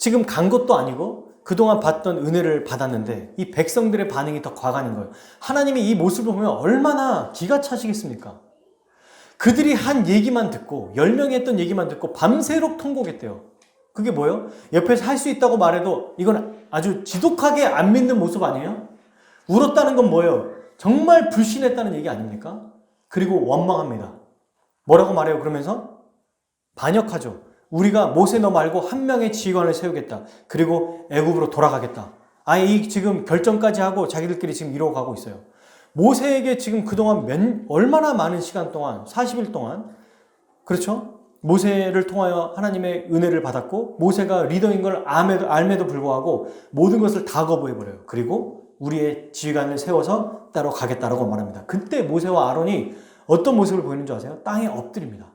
지금 간 것도 아니고 그동안 받던 은혜를 받았는데 이 백성들의 반응이 더 과간인 거예요. 하나님이 이 모습을 보면 얼마나 기가 차시겠습니까? 그들이 한 얘기만 듣고 10명이 했던 얘기만 듣고 밤새도록 통곡했대요. 그게 뭐예요? 옆에서 할 수 있다고 말해도 이건 아주 지독하게 안 믿는 모습 아니에요? 울었다는 건 뭐예요? 정말 불신했다는 얘기 아닙니까? 그리고 원망합니다. 뭐라고 말해요? 그러면서 반역하죠. 우리가 모세 너 말고 한 명의 지휘관을 세우겠다. 그리고 애굽으로 돌아가겠다. 아예 이 지금 결정까지 하고 자기들끼리 지금 이러고 가고 있어요. 모세에게 지금 그동안 얼마나 많은 시간 동안 40일 동안 그렇죠? 모세를 통하여 하나님의 은혜를 받았고 모세가 리더인 걸 알매도 불구하고 모든 것을 다 거부해버려요. 그리고 우리의 지휘관을 세워서 따로 가겠다라고 말합니다. 그때 모세와 아론이 어떤 모습을 보이는 줄 아세요? 땅에 엎드립니다.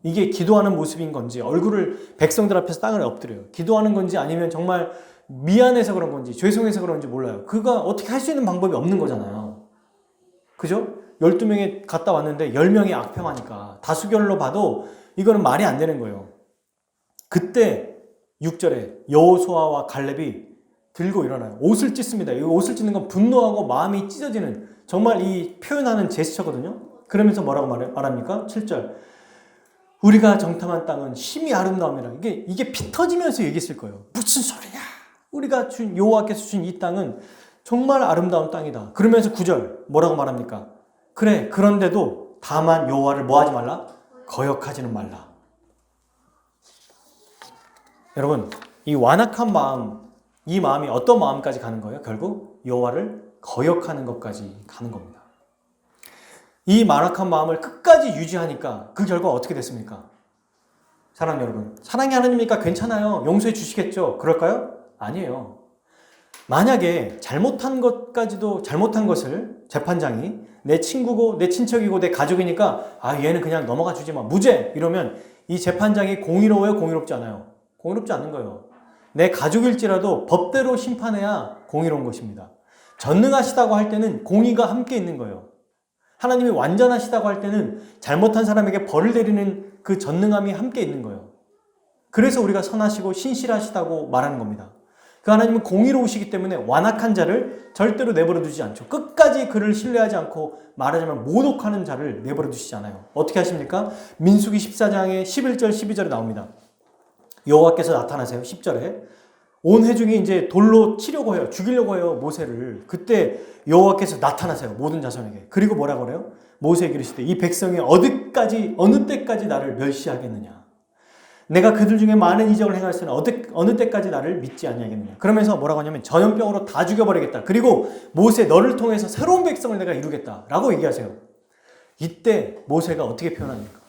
이게 기도하는 모습인 건지 얼굴을 백성들 앞에서 땅을 엎드려요. 기도하는 건지 아니면 정말 미안해서 그런 건지 죄송해서 그런지 몰라요. 그가 어떻게 할 수 있는 방법이 없는 거잖아요. 그죠? 12명이 갔다 왔는데 10명이 악평하니까 다수결로 봐도 이거는 말이 안 되는 거예요. 그때 6절에 여호수아와 갈렙이 들고 일어나요. 옷을 찢습니다. 이 옷을 찢는 건 분노하고 마음이 찢어지는 정말 이 표현하는 제스처거든요. 그러면서 뭐라고 말합니까? 7절 우리가 정탐한 땅은 심히 아름다움이라. 이게 피 터지면서 얘기했을 거예요. 무슨 소리야? 우리가 준 여호와께서 준 이 땅은 정말 아름다운 땅이다. 그러면서 9절 뭐라고 말합니까? 그래 그런데도 다만 여호와를 뭐 하지 말라? 거역하지는 말라. 여러분 이 완악한 마음 이 마음이 어떤 마음까지 가는 거예요? 결국 여호와를 거역하는 것까지 가는 겁니다. 이 완악한 마음을 끝까지 유지하니까 그 결과가 어떻게 됐습니까? 사랑하는 여러분 사랑의 하나님이니까 괜찮아요. 용서해 주시겠죠? 그럴까요? 아니에요. 만약에 잘못한 것을 재판장이 내 친구고 내 친척이고 내 가족이니까 얘는 그냥 넘어가 주지 마 무죄 이러면 이 재판장이 공의로워요? 공의롭지 않아요? 공의롭지 않은 거예요. 내 가족일지라도 법대로 심판해야 공의로운 것입니다. 전능하시다고 할 때는 공의가 함께 있는 거예요. 하나님이 완전하시다고 할 때는 잘못한 사람에게 벌을 내리는 그 전능함이 함께 있는 거예요. 그래서 우리가 선하시고 신실하시다고 말하는 겁니다. 그 하나님은 공의로우시기 때문에 완악한 자를 절대로 내버려 두지 않죠. 끝까지 그를 신뢰하지 않고 말하자면 모독하는 자를 내버려 두시지 않아요. 어떻게 하십니까? 민수기 14장에 11절 12절에 나옵니다. 여호와께서 나타나세요. 10절에 온 회중이 이제 돌로 치려고 해요. 죽이려고 해요. 모세를. 그때 여호와께서 나타나세요. 모든 자손에게. 그리고 뭐라고 그래요? 모세에게 이르시되 이 백성이 어느 때까지 나를 멸시하겠느냐. 내가 그들 중에 많은 이적을 행하였으나 어느 때까지 나를 믿지 아니하겠느냐. 그러면서 뭐라고 하냐면 전염병으로 다 죽여버리겠다. 그리고 모세 너를 통해서 새로운 백성을 내가 이루겠다. 라고 얘기하세요. 이때 모세가 어떻게 표현합니까?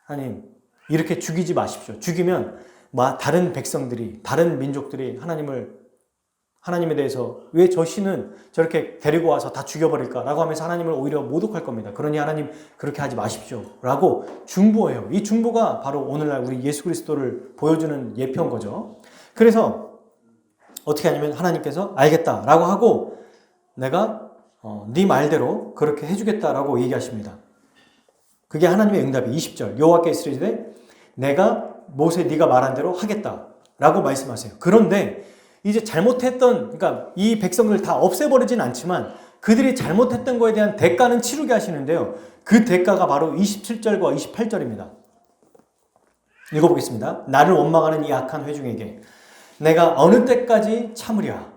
하나님 이렇게 죽이지 마십시오. 죽이면 다른 백성들이 다른 민족들이 하나님에 대해서 왜 저 신은 저렇게 데리고 와서 다 죽여버릴까 라고 하면서 하나님을 오히려 모독할 겁니다. 그러니 하나님 그렇게 하지 마십시오 라고 중보해요. 이 중보가 바로 오늘날 우리 예수 그리스도를 보여주는 예표인 거죠. 그래서 어떻게 하냐면 하나님께서 알겠다 라고 하고 내가 네 말대로 그렇게 해주겠다라고 얘기하십니다. 그게 하나님의 응답이 20절 여호와께서 이르시되 내가 모세 네가 말한 대로 하겠다라고 말씀하세요. 그런데 이제 그러니까 이 백성들 다 없애버리진 않지만 그들이 잘못했던 거에 대한 대가는 치르게 하시는데요. 그 대가가 바로 27절과 28절입니다. 읽어보겠습니다. 나를 원망하는 이 악한 회중에게 내가 어느 때까지 참으랴.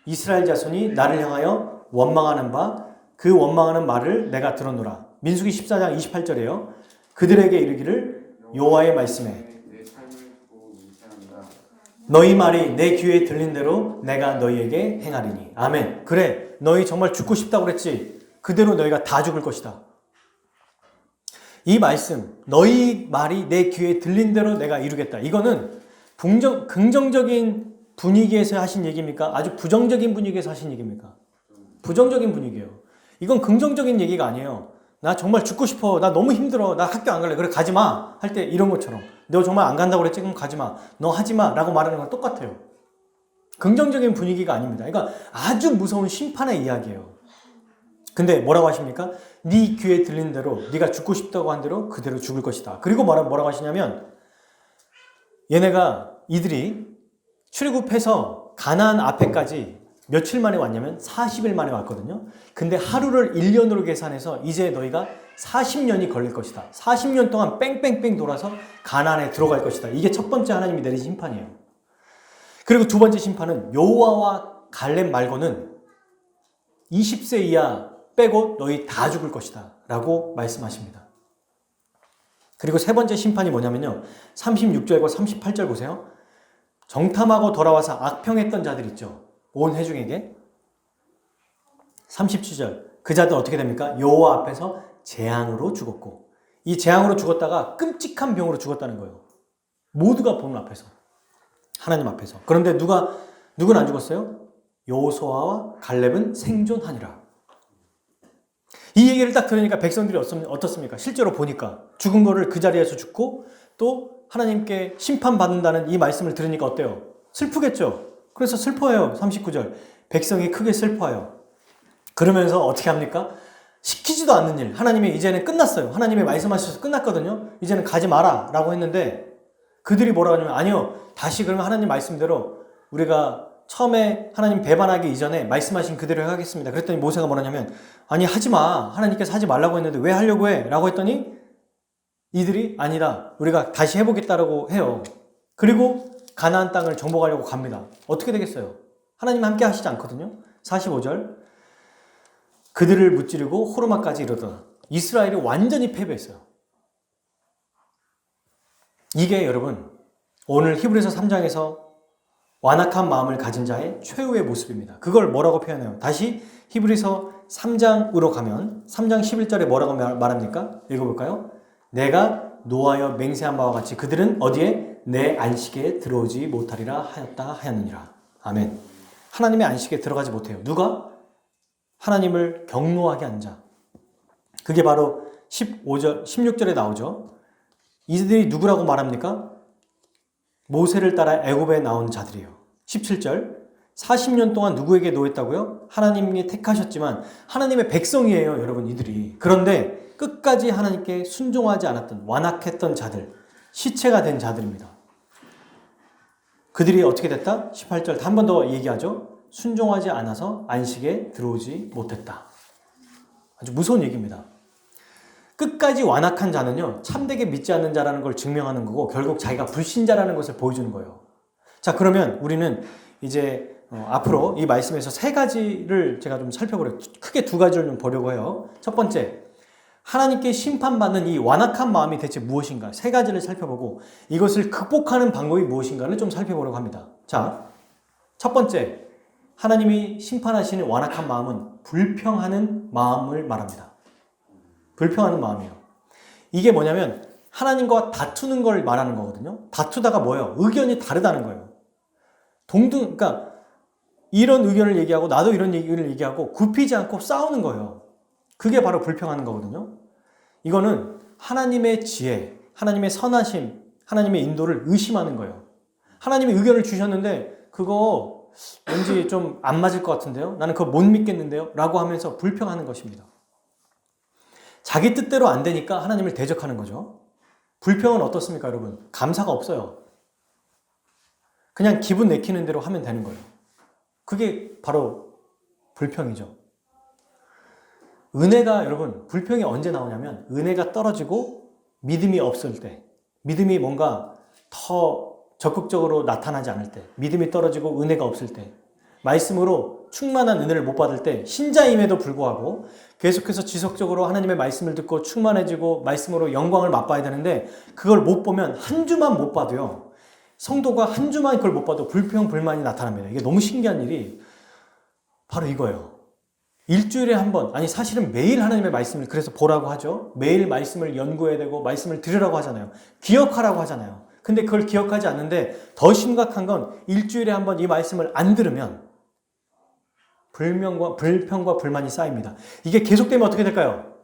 이스라엘 자손이 나를 향하여 원망하는 바 그 원망하는 말을 내가 들었노라. 민수기 14장 28절이에요. 그들에게 이르기를 여호와의 말씀에 너희 말이 내 귀에 들린 대로 내가 너희에게 행하리니. 아멘. 그래 너희 정말 죽고 싶다고 그랬지. 그대로 너희가 다 죽을 것이다. 이 말씀 너희 말이 내 귀에 들린 대로 내가 이루겠다. 이거는 긍정적인 분위기에서 하신 얘기입니까? 아주 부정적인 분위기에서 하신 얘기입니까? 부정적인 분위기예요. 이건 긍정적인 얘기가 아니에요. 나 정말 죽고 싶어. 나 너무 힘들어. 나 학교 안 갈래. 그래 가지 마. 할 때 이런 것처럼. 너 정말 안 간다고 그랬지? 그럼 가지 마. 너 하지 마. 라고 말하는 건 똑같아요. 긍정적인 분위기가 아닙니다. 그러니까 아주 무서운 심판의 이야기예요. 근데 뭐라고 하십니까? 네 귀에 들린 대로 네가 죽고 싶다고 한 대로 그대로 죽을 것이다. 그리고 뭐라고 하시냐면 이들이 출애굽해서 가나안 앞에까지 며칠 만에 왔냐면 40일 만에 왔거든요. 근데 하루를 1년으로 계산해서 이제 너희가 40년이 걸릴 것이다. 40년 동안 뺑뺑뺑 돌아서 가나안에 들어갈 것이다. 이게 첫 번째 하나님이 내린 심판이에요. 그리고 두 번째 심판은 여호와와 갈렙 말고는 20세 이하 빼고 너희 다 죽을 것이다 라고 말씀하십니다. 그리고 세 번째 심판이 뭐냐면요, 36절과 38절 보세요. 정탐하고 돌아와서 악평했던 자들 있죠, 온 회중에게. 37절, 그 자들 어떻게 됩니까? 여호와 앞에서 재앙으로 죽었고, 이 재앙으로 죽었다가 끔찍한 병으로 죽었다는 거예요. 모두가 보는 앞에서, 하나님 앞에서. 그런데 누구는 안 죽었어요? 여호수아와 갈렙은 생존하니라. 이 얘기를 딱 들으니까 백성들이 어떻습니까? 실제로 보니까 죽은 거를 그 자리에서 죽고 또 하나님께 심판받는다는 이 말씀을 들으니까 어때요? 슬프겠죠? 그래서 슬퍼해요. 39절, 백성이 크게 슬퍼해요. 그러면서 어떻게 합니까? 시키지도 않는 일, 하나님이 이제는 끝났어요. 하나님이 말씀하셔서 끝났거든요. 이제는 가지 마라 라고 했는데 그들이 뭐라고 하냐면, 아니요, 다시 그러면 하나님 말씀대로 우리가 처음에 하나님 배반하기 이전에 말씀하신 그대로 하겠습니다. 그랬더니 모세가 뭐라냐면, 아니 하지마, 하나님께서 하지 말라고 했는데 왜 하려고 해? 라고 했더니 이들이 아니다, 우리가 다시 해보겠다라고 해요. 그리고 가나안 땅을 정복하려고 갑니다. 어떻게 되겠어요? 하나님 함께 하시지 않거든요. 45절, 그들을 무찌르고 호르마까지 이르더라. 이스라엘이 완전히 패배했어요. 이게 여러분 오늘 히브리서 3장에서 완악한 마음을 가진 자의 최후의 모습입니다. 그걸 뭐라고 표현해요? 다시 히브리서 3장으로 가면 3장 11절에 뭐라고 말합니까? 읽어볼까요? 내가 노하여 맹세한 바와 같이 그들은 어디에? 내 안식에 들어오지 못하리라 하였다 하였느니라. 아멘. 하나님의 안식에 들어가지 못해요. 누가? 하나님을 경노하게 한 자. 그게 바로 15절, 16절에 나오죠. 이들이 누구라고 말합니까? 모세를 따라 애굽에 나온 자들이에요. 17절, 40년 동안 누구에게 노했다고요? 하나님이 택하셨지만 하나님의 백성이에요, 여러분, 이들이. 그런데 끝까지 하나님께 순종하지 않았던, 완악했던 자들, 시체가 된 자들입니다. 그들이 어떻게 됐다? 18절 한 번 더 얘기하죠. 순종하지 않아서 안식에 들어오지 못했다. 아주 무서운 얘기입니다. 끝까지 완악한 자는요, 참되게 믿지 않는 자라는 걸 증명하는 거고 결국 자기가 불신자라는 것을 보여주는 거예요. 자, 그러면 우리는 이제 앞으로 이 말씀에서 세 가지를 제가 좀 살펴보려고, 크게 두 가지를 좀 보려고 해요. 첫 번째, 하나님께 심판받는 이 완악한 마음이 대체 무엇인가, 세 가지를 살펴보고 이것을 극복하는 방법이 무엇인가를 좀 살펴보려고 합니다. 자, 첫 번째, 하나님이 심판하시는 완악한 마음은 불평하는 마음을 말합니다. 불평하는 마음이에요. 이게 뭐냐면 하나님과 다투는 걸 말하는 거거든요. 다투다가 뭐예요? 의견이 다르다는 거예요. 그러니까 이런 의견을 얘기하고 나도 이런 의견을 얘기하고 굽히지 않고 싸우는 거예요. 그게 바로 불평하는 거거든요. 이거는 하나님의 지혜, 하나님의 선하심, 하나님의 인도를 의심하는 거예요. 하나님이 의견을 주셨는데 그거 왠지 좀 안 맞을 것 같은데요? 나는 그거 못 믿겠는데요? 라고 하면서 불평하는 것입니다. 자기 뜻대로 안 되니까 하나님을 대적하는 거죠. 불평은 어떻습니까, 여러분? 감사가 없어요. 그냥 기분 내키는 대로 하면 되는 거예요. 그게 바로 불평이죠. 은혜가, 여러분, 불평이 언제 나오냐면 은혜가 떨어지고 믿음이 없을 때, 믿음이 뭔가 더 적극적으로 나타나지 않을 때, 믿음이 떨어지고 은혜가 없을 때, 말씀으로 충만한 은혜를 못 받을 때, 신자임에도 불구하고 계속해서 지속적으로 하나님의 말씀을 듣고 충만해지고 말씀으로 영광을 맛봐야 되는데 그걸 못 보면, 한 주만 못 봐도요, 성도가 한 주만 그걸 못 봐도 불평, 불만이 나타납니다. 이게 너무 신기한 일이 바로 이거예요. 일주일에 한 번, 아니 사실은 매일 하나님의 말씀을 그래서 보라고 하죠. 매일 말씀을 연구해야 되고 말씀을 들으라고 하잖아요. 기억하라고 하잖아요. 근데 그걸 기억하지 않는데 더 심각한 건 일주일에 한 번 이 말씀을 안 들으면 불평과 불만이 쌓입니다. 이게 계속되면 어떻게 될까요?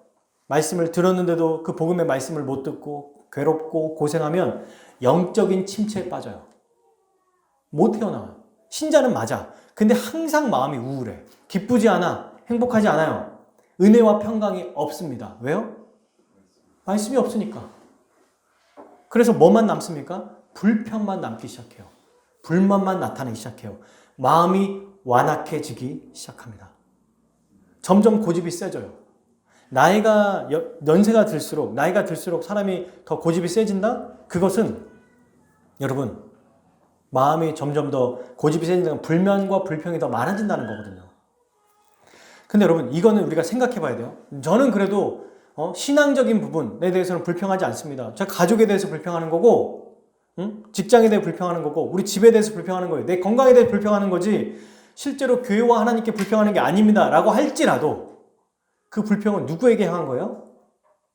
말씀을 들었는데도 그 복음의 말씀을 못 듣고 괴롭고 고생하면 영적인 침체에 빠져요. 못 태어나요. 신자는 맞아. 근데 항상 마음이 우울해. 기쁘지 않아. 행복하지 않아요. 은혜와 평강이 없습니다. 왜요? 말씀이 없으니까. 그래서 뭐만 남습니까? 불평만 남기 시작해요. 불만만 나타나기 시작해요. 마음이 완악해지기 시작합니다. 점점 고집이 세져요. 연세가 들수록 사람이 더 고집이 세진다? 그것은 여러분, 마음이 점점 더 고집이 세진다는 불만과 불평이 더 많아진다는 거거든요. 근데 여러분, 이거는 우리가 생각해 봐야 돼요. 저는 그래도 신앙적인 부분에 대해서는 불평하지 않습니다. 저 가족에 대해서 불평하는 거고, 직장에 대해 불평하는 거고, 우리 집에 대해서 불평하는 거예요. 내 건강에 대해 불평하는 거지, 실제로 교회와 하나님께 불평하는 게 아닙니다. 라고 할지라도 그 불평은 누구에게 향한 거예요?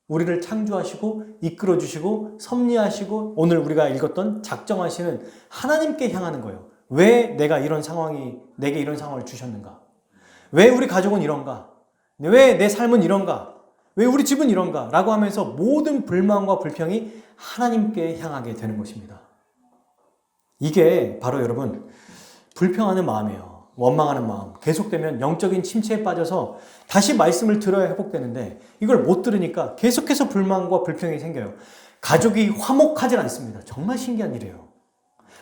우리를 창조하시고 이끌어주시고 섭리하시고 오늘 우리가 읽었던 작정하시는 하나님께 향하는 거예요. 왜 내게 이런 상황을 주셨는가? 왜 우리 가족은 이런가? 왜 내 삶은 이런가? 왜 우리 집은 이런가? 라고 하면서 모든 불만과 불평이 하나님께 향하게 되는 것입니다. 이게 바로 여러분, 불평하는 마음이에요. 원망하는 마음. 계속되면 영적인 침체에 빠져서 다시 말씀을 들어야 회복되는데 이걸 못 들으니까 계속해서 불만과 불평이 생겨요. 가족이 화목하지 않습니다. 정말 신기한 일이에요.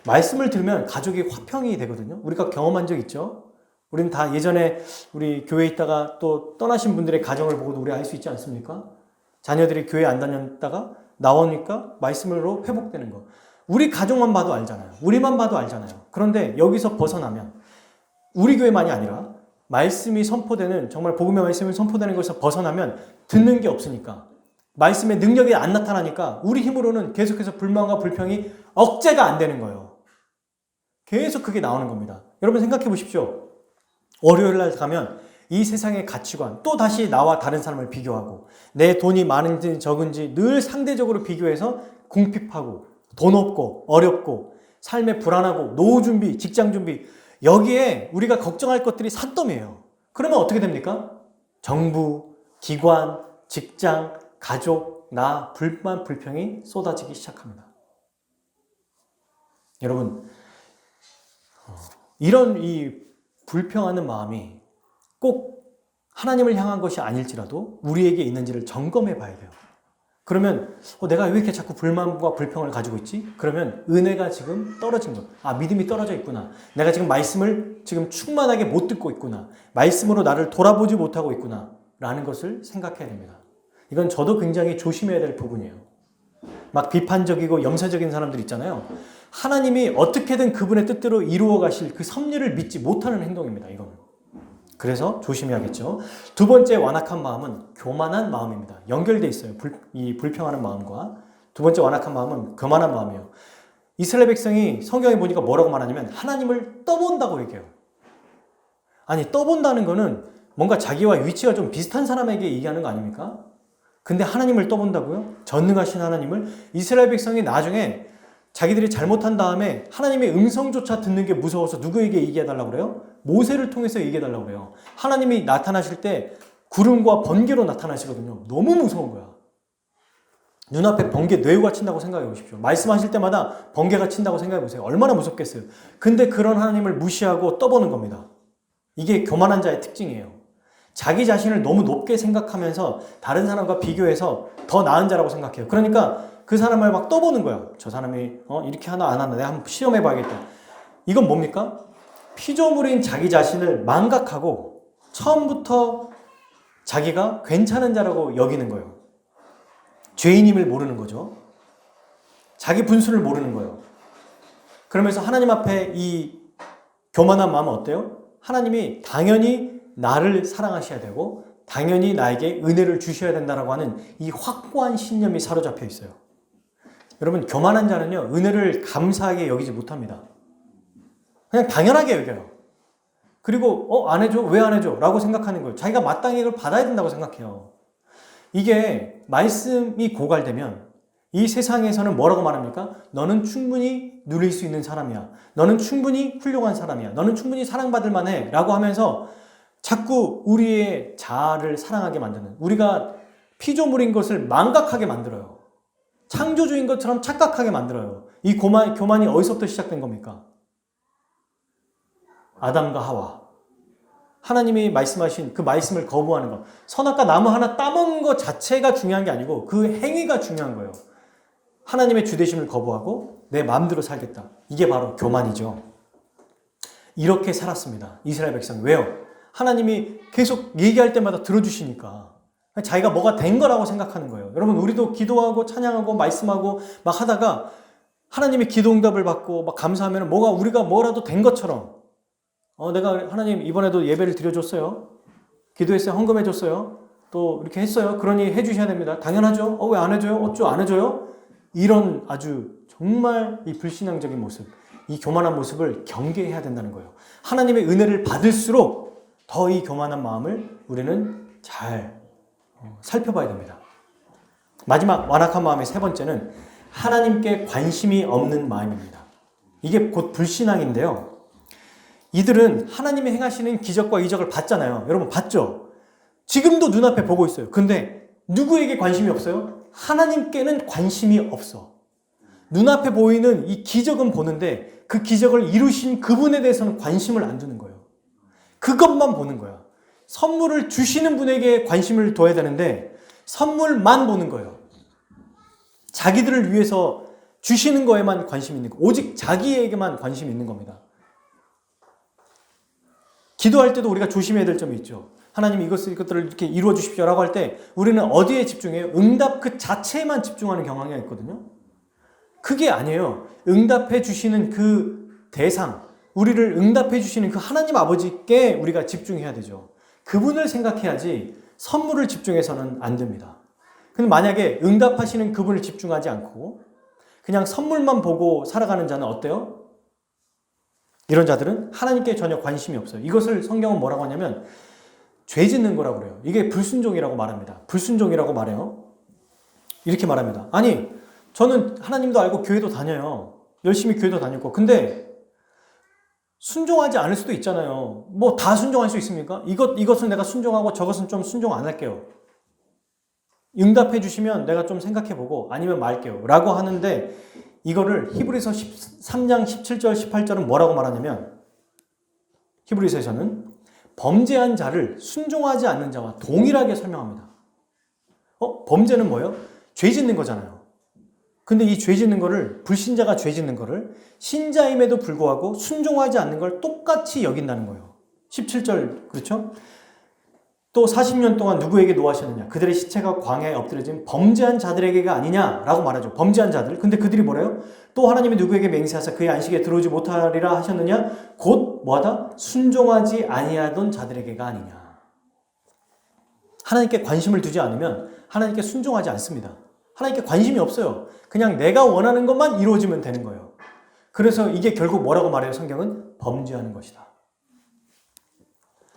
말씀을 들으면 가족이 화평이 되거든요. 우리가 경험한 적 있죠? 우리는 다 예전에 우리 교회에 있다가 또 떠나신 분들의 가정을 보고도 우리 알 수 있지 않습니까? 자녀들이 교회 안 다녔다가 나오니까 말씀으로 회복되는 거. 우리 가족만 봐도 알잖아요. 우리만 봐도 알잖아요. 그런데 여기서 벗어나면 우리 교회만이 아니라 말씀이 선포되는, 정말 복음의 말씀이 선포되는 것에서 벗어나면 듣는 게 없으니까, 말씀의 능력이 안 나타나니까 우리 힘으로는 계속해서 불만과 불평이 억제가 안 되는 거예요. 계속 그게 나오는 겁니다. 여러분 생각해 보십시오. 월요일 날 가면 이 세상의 가치관, 또 다시 나와 다른 사람을 비교하고 내 돈이 많은지 적은지 늘 상대적으로 비교해서 궁핍하고 돈 없고 어렵고 삶에 불안하고 노후 준비, 직장 준비, 여기에 우리가 걱정할 것들이 산더미예요. 그러면 어떻게 됩니까? 정부, 기관, 직장, 가족, 나, 불만, 불평이 쏟아지기 시작합니다. 여러분, 이런 이 불평하는 마음이 꼭 하나님을 향한 것이 아닐지라도 우리에게 있는지를 점검해 봐야 돼요. 그러면 내가 왜 이렇게 자꾸 불만과 불평을 가지고 있지? 그러면 은혜가 지금 떨어진 것. 믿음이 떨어져 있구나. 내가 지금 말씀을 지금 충만하게 못 듣고 있구나. 말씀으로 나를 돌아보지 못하고 있구나. 라는 것을 생각해야 됩니다. 이건 저도 굉장히 조심해야 될 부분이에요. 막 비판적이고 염세적인 사람들 있잖아요. 하나님이 어떻게든 그분의 뜻대로 이루어 가실 그 섭리를 믿지 못하는 행동입니다. 이거는. 그래서 조심해야겠죠. 두 번째 완악한 마음은 교만한 마음입니다. 연결되어 있어요. 이 불평하는 마음과 두 번째 완악한 마음은 교만한 마음이에요. 이스라엘 백성이 성경에 보니까 뭐라고 말하냐면 하나님을 떠본다고 얘기해요. 아니, 떠본다는 거는 뭔가 자기와 위치가 좀 비슷한 사람에게 얘기하는 거 아닙니까? 근데 하나님을 떠본다고요? 전능하신 하나님을. 이스라엘 백성이 나중에 자기들이 잘못한 다음에 하나님의 음성조차 듣는 게 무서워서 누구에게 얘기해달라고 그래요? 모세를 통해서 얘기해달라고 그래요. 하나님이 나타나실 때 구름과 번개로 나타나시거든요. 너무 무서운 거야. 눈앞에 번개 뇌우가 친다고 생각해 보십시오. 말씀하실 때마다 번개가 친다고 생각해 보세요. 얼마나 무섭겠어요. 근데 그런 하나님을 무시하고 떠보는 겁니다. 이게 교만한 자의 특징이에요. 자기 자신을 너무 높게 생각하면서 다른 사람과 비교해서 더 나은 자라고 생각해요. 그러니까 그 사람을 막 떠보는 거야. 저 사람이 이렇게 하나 안 하나 내가 한번 시험해 봐야겠다. 이건 뭡니까? 피조물인 자기 자신을 망각하고 처음부터 자기가 괜찮은 자라고 여기는 거예요. 죄인임을 모르는 거죠. 자기 분수를 모르는 거예요. 그러면서 하나님 앞에 이 교만한 마음은 어때요? 하나님이 당연히 나를 사랑하셔야 되고 당연히 나에게 은혜를 주셔야 된다라고 하는 이 확고한 신념이 사로잡혀 있어요. 여러분, 교만한 자는요, 은혜를 감사하게 여기지 못합니다. 그냥 당연하게 여겨요. 그리고 안 해줘? 왜 안 해줘? 라고 생각하는 거예요. 자기가 마땅히 이걸 받아야 된다고 생각해요. 이게 말씀이 고갈되면 이 세상에서는 뭐라고 말합니까? 너는 충분히 누릴 수 있는 사람이야. 너는 충분히 훌륭한 사람이야. 너는 충분히 사랑받을 만해. 라고 하면서 자꾸 우리의 자아를 사랑하게 만드는, 우리가 피조물인 것을 망각하게 만들어요. 창조주인 것처럼 착각하게 만들어요. 이 교만이 어디서부터 시작된 겁니까? 아담과 하와. 하나님이 말씀하신 그 말씀을 거부하는 것. 선악과 나무 하나 따먹는 것 자체가 중요한 게 아니고 그 행위가 중요한 거예요. 하나님의 주되심을 거부하고 내 마음대로 살겠다. 이게 바로 교만이죠. 이렇게 살았습니다. 이스라엘 백성. 왜요? 하나님이 계속 얘기할 때마다 들어주시니까. 자기가 뭐가 된 거라고 생각하는 거예요. 여러분, 우리도 기도하고 찬양하고 말씀하고 막 하다가 하나님이 기도 응답을 받고 막 감사하면 뭐가 우리가 뭐라도 된 것처럼 내가 하나님 이번에도 예배를 드려줬어요. 기도했어요. 헌금해줬어요. 또 이렇게 했어요. 그러니 해주셔야 됩니다. 당연하죠. 왜 안 해줘요? 어쩌 안 해줘요? 이런 아주 정말 이 불신앙적인 모습, 이 교만한 모습을 경계해야 된다는 거예요. 하나님의 은혜를 받을수록 더 이 교만한 마음을 우리는 잘 살펴봐야 됩니다. 마지막 완악한 마음의 세 번째는 하나님께 관심이 없는 마음입니다. 이게 곧 불신앙인데요. 이들은 하나님이 행하시는 기적과 이적을 봤잖아요. 여러분 봤죠? 지금도 눈앞에 보고 있어요. 근데 누구에게 관심이 없어요? 하나님께는 관심이 없어. 눈앞에 보이는 이 기적은 보는데 그 기적을 이루신 그분에 대해서는 관심을 안 두는 거예요. 그것만 보는 거야. 선물을 주시는 분에게 관심을 둬야 되는데 선물만 보는 거예요. 자기들을 위해서 주시는 거에만 관심이 있는 거. 오직 자기에게만 관심이 있는 겁니다. 기도할 때도 우리가 조심해야 될 점이 있죠. 하나님 이것들을 이렇게 이루어 주십시오라고 할 때 우리는 어디에 집중해요? 응답 그 자체에만 집중하는 경향이 있거든요. 그게 아니에요. 응답해 주시는 그 대상, 우리를 응답해 주시는 그 하나님 아버지께 우리가 집중해야 되죠. 그분을 생각해야지 선물을 집중해서는 안 됩니다. 근데 만약에 응답하시는 그분을 집중하지 않고 그냥 선물만 보고 살아가는 자는 어때요? 이런 자들은 하나님께 전혀 관심이 없어요. 이것을 성경은 뭐라고 하냐면 죄 짓는 거라고 그래요. 이게 불순종이라고 말합니다. 불순종이라고 말해요. 이렇게 말합니다. 아니, 저는 하나님도 알고 교회도 다녀요. 열심히 교회도 다녔고. 근데 순종하지 않을 수도 있잖아요. 뭐 다 순종할 수 있습니까? 이것은 내가 순종하고 저것은 좀 순종 안 할게요. 응답해 주시면 내가 좀 생각해보고 아니면 말게요. 라고 하는데 이거를 히브리서 13장 17절 18절은 뭐라고 말하냐면 히브리서에서는 범죄한 자를 순종하지 않는 자와 동일하게 설명합니다. 범죄는 뭐예요? 죄 짓는 거잖아요. 근데 이 죄 짓는 거를 불신자가 죄 짓는 거를 신자임에도 불구하고 순종하지 않는 걸 똑같이 여긴다는 거예요. 17절 그렇죠? 또 40년 동안 누구에게 노하셨느냐? 그들의 시체가 광야에 엎드려진 범죄한 자들에게가 아니냐라고 말하죠. 범죄한 자들. 근데 그들이 뭐래요? 또 하나님이 누구에게 맹세하사 그의 안식에 들어오지 못하리라 하셨느냐? 곧 뭐하다? 순종하지 아니하던 자들에게가 아니냐. 하나님께 관심을 두지 않으면 하나님께 순종하지 않습니다. 하나님께 관심이 없어요. 그냥 내가 원하는 것만 이루어지면 되는 거예요. 그래서 이게 결국 뭐라고 말해요? 성경은 범죄하는 것이다.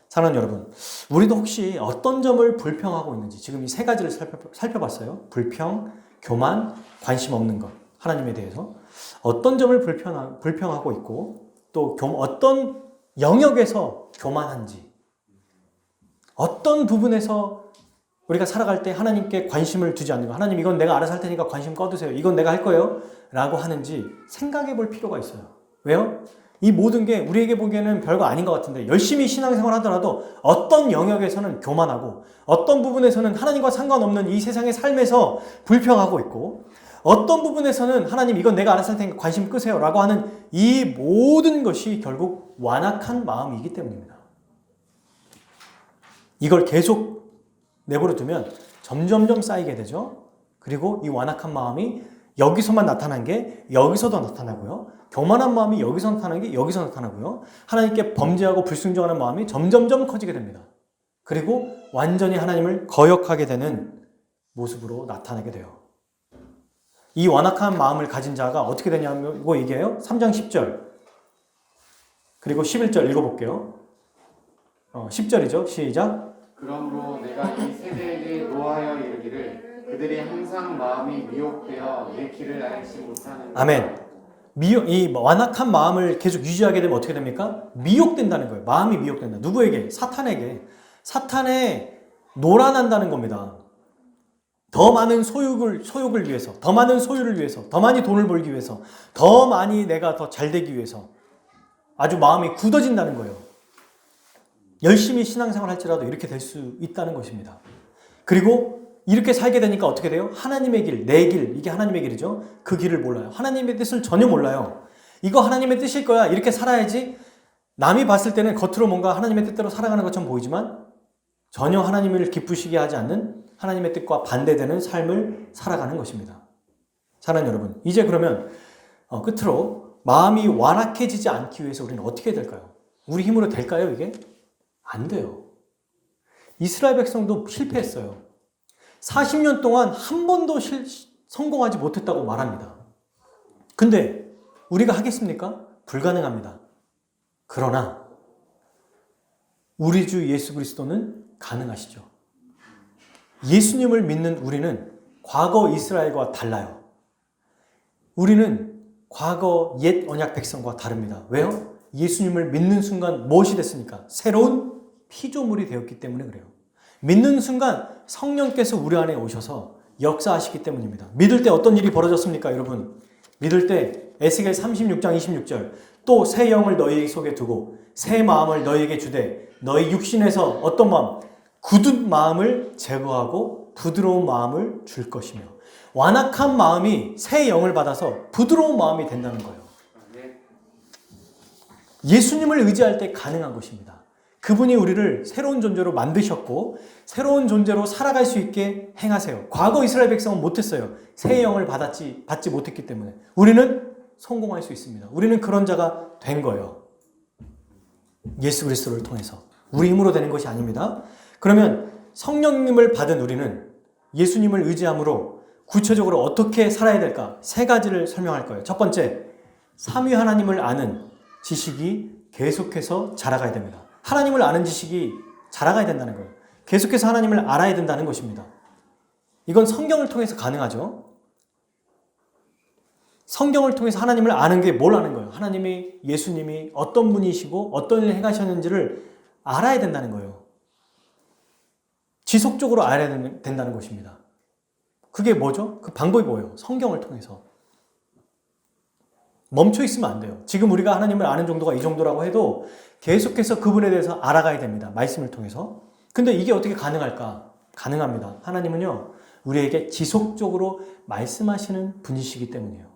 사랑하는 여러분, 우리도 혹시 어떤 점을 불평하고 있는지 지금 이 세 가지를 살펴봤어요. 불평, 교만, 관심 없는 것. 하나님에 대해서 어떤 점을 불평하고 있고 또 어떤 영역에서 교만한지 어떤 부분에서 우리가 살아갈 때 하나님께 관심을 두지 않는 거. 하나님 이건 내가 알아서 할 테니까 관심 꺼두세요. 이건 내가 할 거예요. 라고 하는지 생각해 볼 필요가 있어요. 왜요? 이 모든 게 우리에게 보기에는 별거 아닌 것 같은데 열심히 신앙생활 하더라도 어떤 영역에서는 교만하고 어떤 부분에서는 하나님과 상관없는 이 세상의 삶에서 불평하고 있고 어떤 부분에서는 하나님 이건 내가 알아서 할 테니까 관심 끄세요 라고 하는 이 모든 것이 결국 완악한 마음이기 때문입니다. 이걸 계속 내버려 두면 점점점 쌓이게 되죠. 그리고 이 완악한 마음이 여기서만 나타난 게 여기서도 나타나고요. 교만한 마음이 여기서 나타나는 게 여기서 나타나고요. 하나님께 범죄하고 불순종하는 마음이 점점점 커지게 됩니다. 그리고 완전히 하나님을 거역하게 되는 모습으로 나타나게 돼요. 이 완악한 마음을 가진 자가 어떻게 되냐고 얘기해요. 3장 10절 그리고 11절 읽어볼게요. 10절이죠. 시작. 그러므로 내가 이 세대에게 노하여 이르기를 그들이 항상 마음이 미혹되어 내 길을 알지 못하는 아멘. 이 완악한 마음을 계속 유지하게 되면 어떻게 됩니까? 미혹된다는 거예요. 마음이 미혹된다. 누구에게? 사탄에게. 사탄에 노란한다는 겁니다. 더 많은 소욕을 위해서, 더 많은 소유를 위해서, 더 많이 돈을 벌기 위해서, 더 많이 내가 더 잘 되기 위해서 아주 마음이 굳어진다는 거예요. 열심히 신앙생활 할지라도 이렇게 될 수 있다는 것입니다. 그리고 이렇게 살게 되니까 어떻게 돼요? 하나님의 길, 내 길, 이게 하나님의 길이죠. 그 길을 몰라요. 하나님의 뜻을 전혀 몰라요. 이거 하나님의 뜻일 거야. 이렇게 살아야지. 남이 봤을 때는 겉으로 뭔가 하나님의 뜻대로 살아가는 것처럼 보이지만 전혀 하나님을 기쁘시게 하지 않는 하나님의 뜻과 반대되는 삶을 살아가는 것입니다. 사랑하는 여러분, 이제 그러면 끝으로 마음이 완악해지지 않기 위해서 우리는 어떻게 될까요? 우리 힘으로 될까요, 이게? 안 돼요. 이스라엘 백성도 실패했어요. 40년 동안 한 번도 성공하지 못했다고 말합니다. 근데 우리가 하겠습니까? 불가능합니다. 그러나 우리 주 예수 그리스도는 가능하시죠. 예수님을 믿는 우리는 과거 이스라엘과 달라요. 우리는 과거 옛 언약 백성과 다릅니다. 왜요? 예수님을 믿는 순간 무엇이 됐습니까? 새로운 피조물이 되었기 때문에 그래요. 믿는 순간 성령께서 우리 안에 오셔서 역사하시기 때문입니다. 믿을 때 어떤 일이 벌어졌습니까, 여러분? 믿을 때 에스겔 36장 26절 또 새 영을 너희 속에 두고 새 마음을 너희에게 주되 너희 육신에서 어떤 마음? 굳은 마음을 제거하고 부드러운 마음을 줄 것이며 완악한 마음이 새 영을 받아서 부드러운 마음이 된다는 거예요. 예수님을 의지할 때 가능한 것입니다. 그분이 우리를 새로운 존재로 만드셨고 새로운 존재로 살아갈 수 있게 행하세요. 과거 이스라엘 백성은 못했어요. 새 영을 받지 못했기 때문에. 우리는 성공할 수 있습니다. 우리는 그런 자가 된 거예요. 예수 그리스도를 통해서. 우리 힘으로 되는 것이 아닙니다. 그러면 성령님을 받은 우리는 예수님을 의지함으로 구체적으로 어떻게 살아야 될까? 세 가지를 설명할 거예요. 첫 번째, 삼위 하나님을 아는 지식이 계속해서 자라가야 됩니다. 하나님을 아는 지식이 자라가야 된다는 거예요. 계속해서 하나님을 알아야 된다는 것입니다. 이건 성경을 통해서 가능하죠. 성경을 통해서 하나님을 아는 게 뭘 아는 거예요? 하나님이, 예수님이 어떤 분이시고 어떤 일을 행하셨는지를 알아야 된다는 거예요. 지속적으로 알아야 된다는 것입니다. 그게 뭐죠? 그 방법이 뭐예요? 성경을 통해서. 멈춰 있으면 안 돼요. 지금 우리가 하나님을 아는 정도가 이 정도라고 해도 계속해서 그분에 대해서 알아가야 됩니다. 말씀을 통해서. 근데 이게 어떻게 가능할까? 가능합니다. 하나님은요, 우리에게 지속적으로 말씀하시는 분이시기 때문이에요.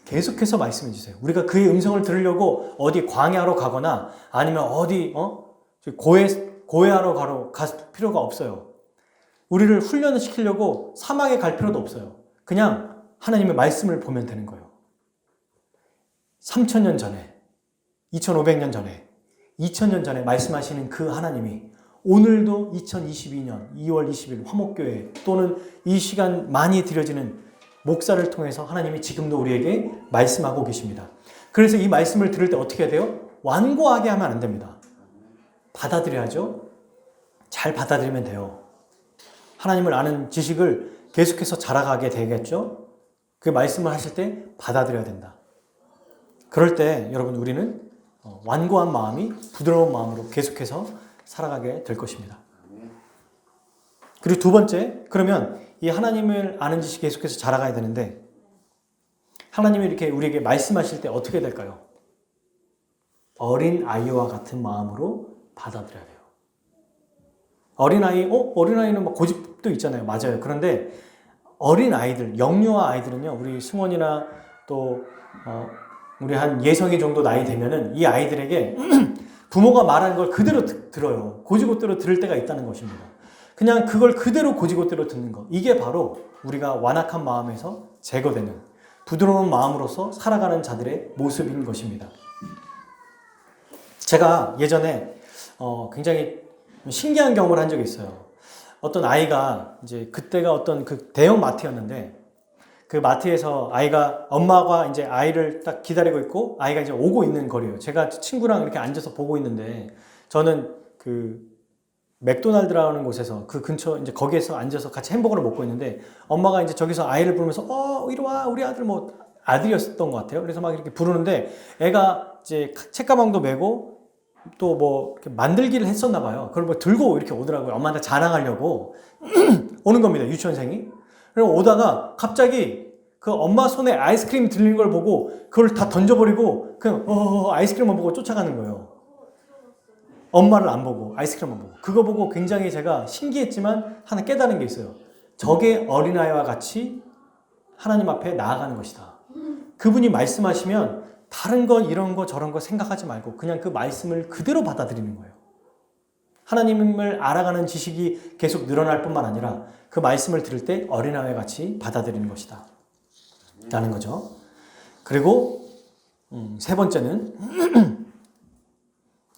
계속해서 말씀해 주세요. 우리가 그의 음성을 들으려고 어디 광야로 가거나 아니면 어디 고해하러 갈 필요가 없어요. 우리를 훈련을 시키려고 사막에 갈 필요도 없어요. 그냥 하나님의 말씀을 보면 되는 거예요. 3000년 전에, 2500년 전에, 2000년 전에 말씀하시는 그 하나님이 오늘도 2022년 2월 20일 화목교회 또는 이 시간 많이 드려지는 목사를 통해서 하나님이 지금도 우리에게 말씀하고 계십니다. 그래서 이 말씀을 들을 때 어떻게 해야 돼요? 완고하게 하면 안 됩니다. 받아들여야죠. 잘 받아들이면 돼요. 하나님을 아는 지식을 계속해서 자라가게 되겠죠. 그 말씀을 하실 때 받아들여야 된다. 그럴 때 여러분 우리는 완고한 마음이 부드러운 마음으로 계속해서 살아가게 될 것입니다. 그리고 두 번째, 그러면 이 하나님을 아는 지식이 계속해서 자라가야 되는데 하나님이 이렇게 우리에게 말씀하실 때 어떻게 될까요? 어린 아이와 같은 마음으로 받아들여야 돼요. 어린아이는 막 고집도 있잖아요. 맞아요. 그런데 어린 아이들, 영유아 아이들은요, 우리 승원이나 또 우리 한 예성이 정도 나이 되면은 이 아이들에게 부모가 말하는 걸 그대로 들어요. 고지고대로 들을 때가 있다는 것입니다. 그냥 그걸 그대로 고지고대로 듣는 것. 이게 바로 우리가 완악한 마음에서 제거되는 부드러운 마음으로서 살아가는 자들의 모습인 것입니다. 제가 예전에 굉장히 신기한 경험을 한 적이 있어요. 어떤 아이가 이제 그때가 어떤 그 대형 마트였는데 그 마트에서 아이가 엄마가 이제 아이를 딱 기다리고 있고 아이가 이제 오고 있는 거리예요. 제가 친구랑 이렇게 앉아서 보고 있는데 저는 그 맥도날드라는 곳에서 그 근처 이제 거기에서 앉아서 같이 햄버거를 먹고 있는데 엄마가 이제 저기서 아이를 부르면서 이리 와 우리 아들 뭐 아들이었던 것 같아요. 그래서 막 이렇게 부르는데 애가 이제 책가방도 메고 또 뭐 만들기를 했었나 봐요. 그걸 뭐 들고 이렇게 오더라고요. 엄마한테 자랑하려고 오는 겁니다. 유치원생이. 그리고 오다가 갑자기 그 엄마 손에 아이스크림 들리는 걸 보고 그걸 다 던져버리고 그냥 아이스크림만 보고 쫓아가는 거예요. 엄마를 안 보고 아이스크림만 보고. 그거 보고 굉장히 제가 신기했지만 하나 깨달은 게 있어요. 적의 어린아이와 같이 하나님 앞에 나아가는 것이다. 그분이 말씀하시면 다른 거 이런 거 저런 거 생각하지 말고 그냥 그 말씀을 그대로 받아들이는 거예요. 하나님을 알아가는 지식이 계속 늘어날 뿐만 아니라 그 말씀을 들을 때 어린아이와 같이 받아들이는 것이다 라는 거죠. 그리고 세 번째는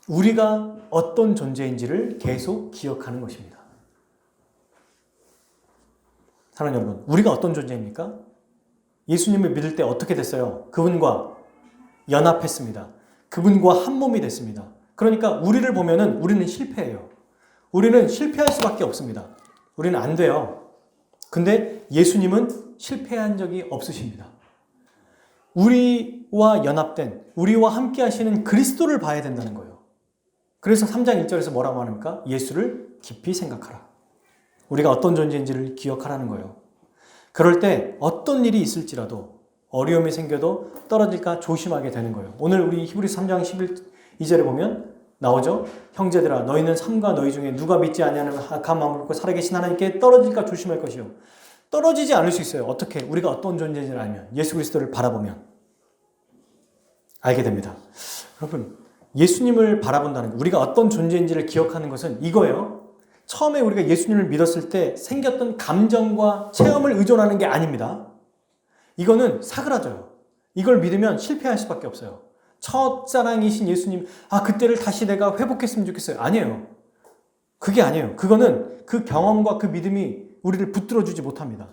우리가 어떤 존재인지를 계속 기억하는 것입니다. 사랑하는 여러분, 우리가 어떤 존재입니까? 예수님을 믿을 때 어떻게 됐어요? 그분과 연합했습니다. 그분과 한 몸이 됐습니다. 그러니까 우리를 보면은 우리는 실패해요. 우리는 실패할 수밖에 없습니다. 우리는 안 돼요. 근데 예수님은 실패한 적이 없으십니다. 우리와 연합된, 우리와 함께 하시는 그리스도를 봐야 된다는 거예요. 그래서 3장 1절에서 뭐라고 합니까? 예수를 깊이 생각하라. 우리가 어떤 존재인지를 기억하라는 거예요. 그럴 때 어떤 일이 있을지라도 어려움이 생겨도 떨어질까 조심하게 되는 거예요. 오늘 우리 히브리서 3장 11절에 보면 나오죠. 형제들아 너희는 삶과 너희 중에 누가 믿지 아니하는 악한 마음을 갖고 살아계신 하나님께 떨어질까 조심할 것이요. 떨어지지 않을 수 있어요. 어떻게? 우리가 어떤 존재인지를 알면, 예수 그리스도를 바라보면 알게 됩니다. 여러분, 예수님을 바라본다는 것, 우리가 어떤 존재인지를 기억하는 것은 이거예요. 처음에 우리가 예수님을 믿었을 때 생겼던 감정과 체험을 의존하는 게 아닙니다. 이거는 사그라져요. 이걸 믿으면 실패할 수밖에 없어요. 첫사랑이신 예수님, 그때를 다시 내가 회복했으면 좋겠어요. 아니에요. 그게 아니에요. 그거는 그 경험과 그 믿음이 우리를 붙들어주지 못합니다.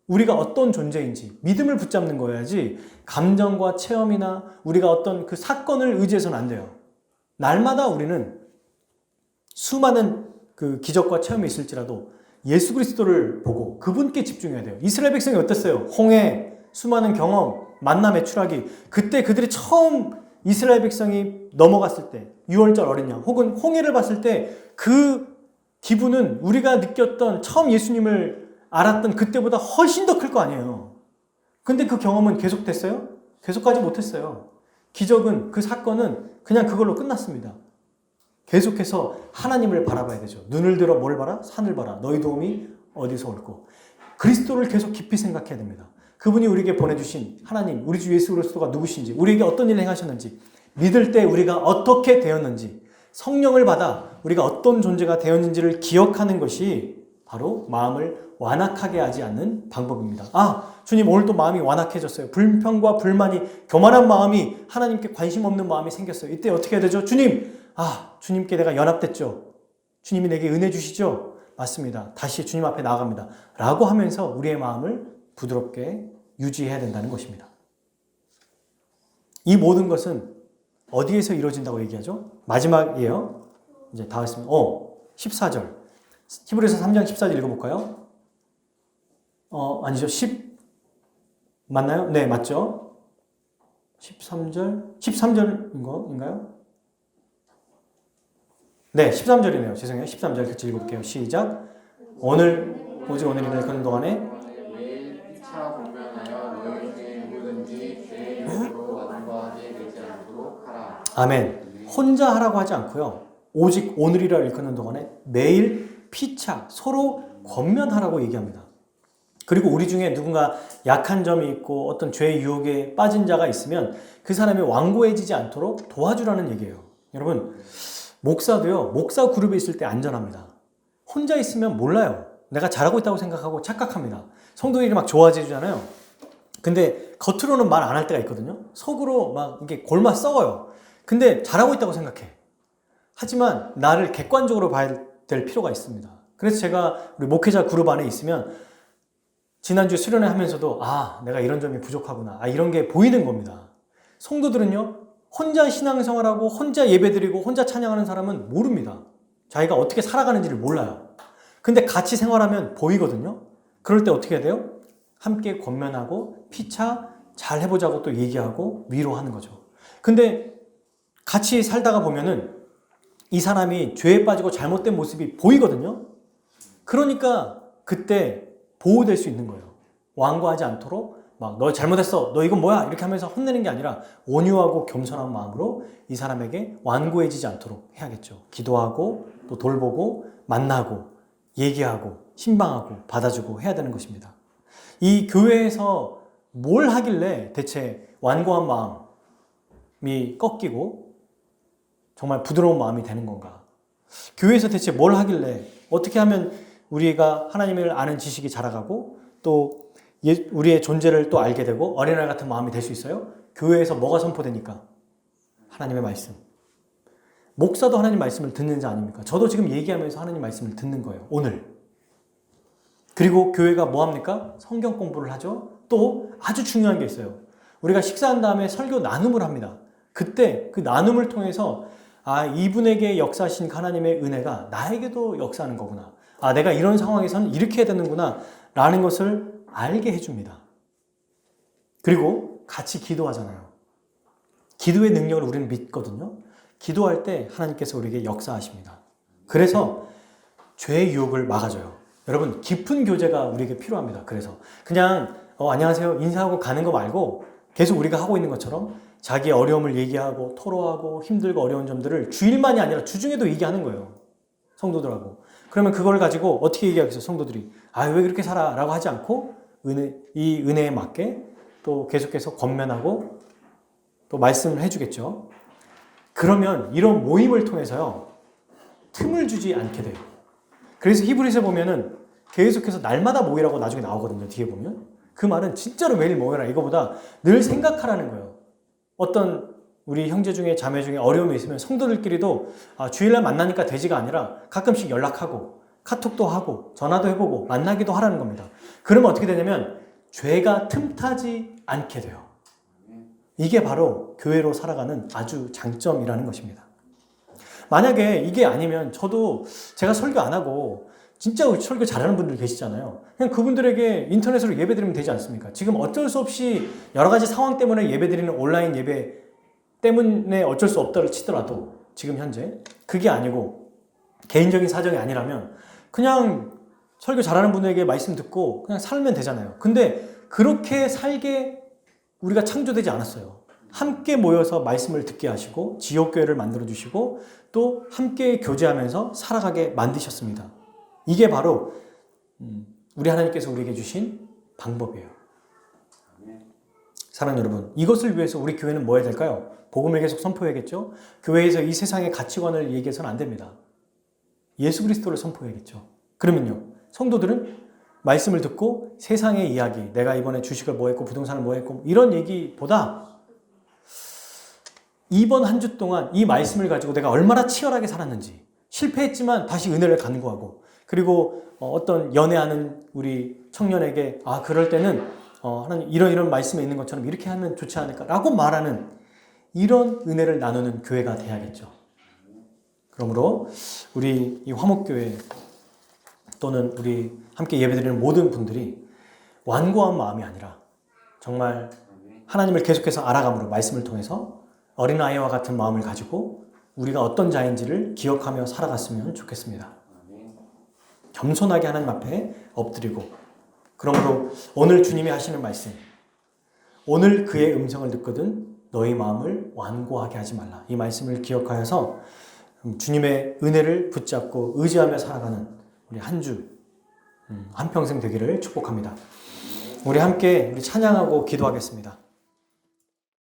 우리가 어떤 존재인지 믿음을 붙잡는 거여야지 감정과 체험이나 우리가 어떤 그 사건을 의지해서는 안 돼요. 날마다 우리는 수많은 그 기적과 체험이 있을지라도 예수 그리스도를 보고 그분께 집중해야 돼요. 이스라엘 백성이 어땠어요? 홍해, 수많은 경험, 만남의 추락이, 그때 그들이 처음 이스라엘 백성이 넘어갔을 때 6월절 어린 양 혹은 홍해를 봤을 때 그 기분은 우리가 느꼈던 처음 예수님을 알았던 그때보다 훨씬 더 클 거 아니에요. 근데 그 경험은 계속됐어요? 계속하지 못했어요. 기적은, 그 사건은 그냥 그걸로 끝났습니다. 계속해서 하나님을 바라봐야 되죠. 눈을 들어 뭘 봐라? 산을 봐라. 너희 도움이 어디서 올고. 그리스도를 계속 깊이 생각해야 됩니다. 그분이 우리에게 보내주신 하나님, 우리 주 예수 그리스도가 누구신지, 우리에게 어떤 일을 행하셨는지, 믿을 때 우리가 어떻게 되었는지, 성령을 받아 우리가 어떤 존재가 되었는지를 기억하는 것이 바로 마음을 완악하게 하지 않는 방법입니다. 주님 오늘 또 마음이 완악해졌어요. 불평과 불만이, 교만한 마음이, 하나님께 관심 없는 마음이 생겼어요. 이때 어떻게 해야 되죠? 주님께 내가 연합됐죠. 주님이 내게 은혜 주시죠. 맞습니다. 다시 주님 앞에 나아갑니다. 라고 하면서 우리의 마음을 부드럽게 유지해야 된다는 것입니다. 이 모든 것은 어디에서 이루어진다고 얘기하죠? 마지막이에요. 이제 다 했습니다. 14절. 히브리서 3장 14절 읽어볼까요? 아니죠. 10 맞나요? 네, 맞죠? 13절인가요? 네, 13절이네요. 죄송해요. 13절 같이 읽어볼게요. 시작. 오직 오늘 일하는 동안에 매일 피차 공면하여 너희 중에 누구든지 죄의 이름으로 완고하게 되지 않도록 하라. 아멘. 혼자 하라고 하지 않고요. 오직 오늘이라 일컫는 동안에 매일 피차, 서로 권면하라고 얘기합니다. 그리고 우리 중에 누군가 약한 점이 있고 어떤 죄의 유혹에 빠진 자가 있으면 그 사람이 완고해지지 않도록 도와주라는 얘기예요. 여러분, 목사도요, 목사 그룹에 있을 때 안전합니다. 혼자 있으면 몰라요. 내가 잘하고 있다고 생각하고 착각합니다. 성도들이 막 좋아해 주잖아요. 근데 겉으로는 말 안 할 때가 있거든요. 속으로 막 이게 골마 썩어요. 근데 잘하고 있다고 생각해. 하지만 나를 객관적으로 봐야 될 필요가 있습니다. 그래서 제가 우리 목회자 그룹 안에 있으면 지난주 수련회 하면서도 내가 이런 점이 부족하구나. 이런 게 보이는 겁니다. 성도들은요, 혼자 신앙생활하고 혼자 예배드리고 혼자 찬양하는 사람은 모릅니다. 자기가 어떻게 살아가는지를 몰라요. 근데 같이 생활하면 보이거든요. 그럴 때 어떻게 해야 돼요? 함께 권면하고 피차 잘 해보자고 또 얘기하고 위로하는 거죠. 근데 같이 살다가 보면은 이 사람이 죄에 빠지고 잘못된 모습이 보이거든요. 그러니까 그때 보호될 수 있는 거예요. 완고하지 않도록 막 너 잘못했어, 너 이건 뭐야 이렇게 하면서 혼내는 게 아니라 온유하고 겸손한 마음으로 이 사람에게 완고해지지 않도록 해야겠죠. 기도하고 또 돌보고 만나고 얘기하고 신방하고 받아주고 해야 되는 것입니다. 이 교회에서 뭘 하길래 대체 완고한 마음이 꺾이고 정말 부드러운 마음이 되는 건가? 교회에서 대체 뭘 하길래 어떻게 하면 우리가 하나님을 아는 지식이 자라가고 또 우리의 존재를 또 알게 되고 어린아이 같은 마음이 될 수 있어요? 교회에서 뭐가 선포되니까? 하나님의 말씀. 목사도 하나님 말씀을 듣는 자 아닙니까? 저도 지금 얘기하면서 하나님 말씀을 듣는 거예요. 오늘. 그리고 교회가 뭐 합니까? 성경 공부를 하죠. 또 아주 중요한 게 있어요. 우리가 식사한 다음에 설교 나눔을 합니다. 그때 그 나눔을 통해서 이분에게 역사하신 하나님의 은혜가 나에게도 역사하는 거구나. 내가 이런 상황에서는 이렇게 해야 되는구나 라는 것을 알게 해줍니다. 그리고 같이 기도하잖아요. 기도의 능력을 우리는 믿거든요. 기도할 때 하나님께서 우리에게 역사하십니다. 그래서 죄의 유혹을 막아줘요. 여러분, 깊은 교제가 우리에게 필요합니다. 그래서 그냥 안녕하세요 인사하고 가는 거 말고 계속 우리가 하고 있는 것처럼 자기의 어려움을 얘기하고 토로하고 힘들고 어려운 점들을 주일만이 아니라 주중에도 얘기하는 거예요. 성도들하고. 그러면 그걸 가지고 어떻게 얘기하겠어요? 성도들이 왜 그렇게 살아? 라고 하지 않고 이 은혜에 맞게 또 계속해서 권면하고 또 말씀을 해주겠죠. 그러면 이런 모임을 통해서요 틈을 주지 않게 돼요. 그래서 히브리서에 보면은 계속해서 날마다 모이라고 나중에 나오거든요. 뒤에 보면 그 말은 진짜로 매일 모여라 이거보다 늘 생각하라는 거예요. 어떤 우리 형제 중에 자매 중에 어려움이 있으면 성도들끼리도 주일날 만나니까 되지가 아니라 가끔씩 연락하고 카톡도 하고 전화도 해보고 만나기도 하라는 겁니다. 그러면 어떻게 되냐면 죄가 틈타지 않게 돼요. 이게 바로 교회로 살아가는 아주 장점이라는 것입니다. 만약에 이게 아니면 저도 제가 설교 안 하고 진짜 설교 잘하는 분들 계시잖아요. 그냥 그분들에게 인터넷으로 예배 드리면 되지 않습니까? 지금 어쩔 수 없이 여러 가지 상황 때문에 예배 드리는 온라인 예배 때문에 어쩔 수 없다를 치더라도 지금 현재 그게 아니고 개인적인 사정이 아니라면 그냥 설교 잘하는 분에게 말씀 듣고 그냥 살면 되잖아요. 근데 그렇게 살게 우리가 창조되지 않았어요. 함께 모여서 말씀을 듣게 하시고 지옥교회를 만들어주시고 또 함께 교제하면서 살아가게 만드셨습니다. 이게 바로 우리 하나님께서 우리에게 주신 방법이에요. 사랑하는 여러분, 이것을 위해서 우리 교회는 뭐 해야 될까요? 복음을 계속 선포해야겠죠? 교회에서 이 세상의 가치관을 얘기해서는 안 됩니다. 예수 그리스도를 선포해야겠죠. 그러면요, 성도들은 말씀을 듣고 세상의 이야기, 내가 이번에 주식을 뭐 했고 부동산을 뭐 했고 이런 얘기보다 이번 한 주 동안 이 말씀을 가지고 내가 얼마나 치열하게 살았는지, 실패했지만 다시 은혜를 간구하고, 그리고 어떤 연애하는 우리 청년에게 그럴 때는 하나님 이런 말씀에 있는 것처럼 이렇게 하면 좋지 않을까라고 말하는 이런 은혜를 나누는 교회가 돼야겠죠. 그러므로 우리 이 화목교회 또는 우리 함께 예배드리는 모든 분들이 완고한 마음이 아니라 정말 하나님을 계속해서 알아감으로 말씀을 통해서 어린아이와 같은 마음을 가지고 우리가 어떤 자인지를 기억하며 살아갔으면 좋겠습니다. 겸손하게 하나님 앞에 엎드리고, 그러므로 오늘 주님이 하시는 말씀, 오늘 그의 음성을 듣거든 너희 마음을 완고하게 하지 말라. 이 말씀을 기억하여서 주님의 은혜를 붙잡고 의지하며 살아가는 우리 한 주, 한평생 되기를 축복합니다. 우리 함께 찬양하고 기도하겠습니다.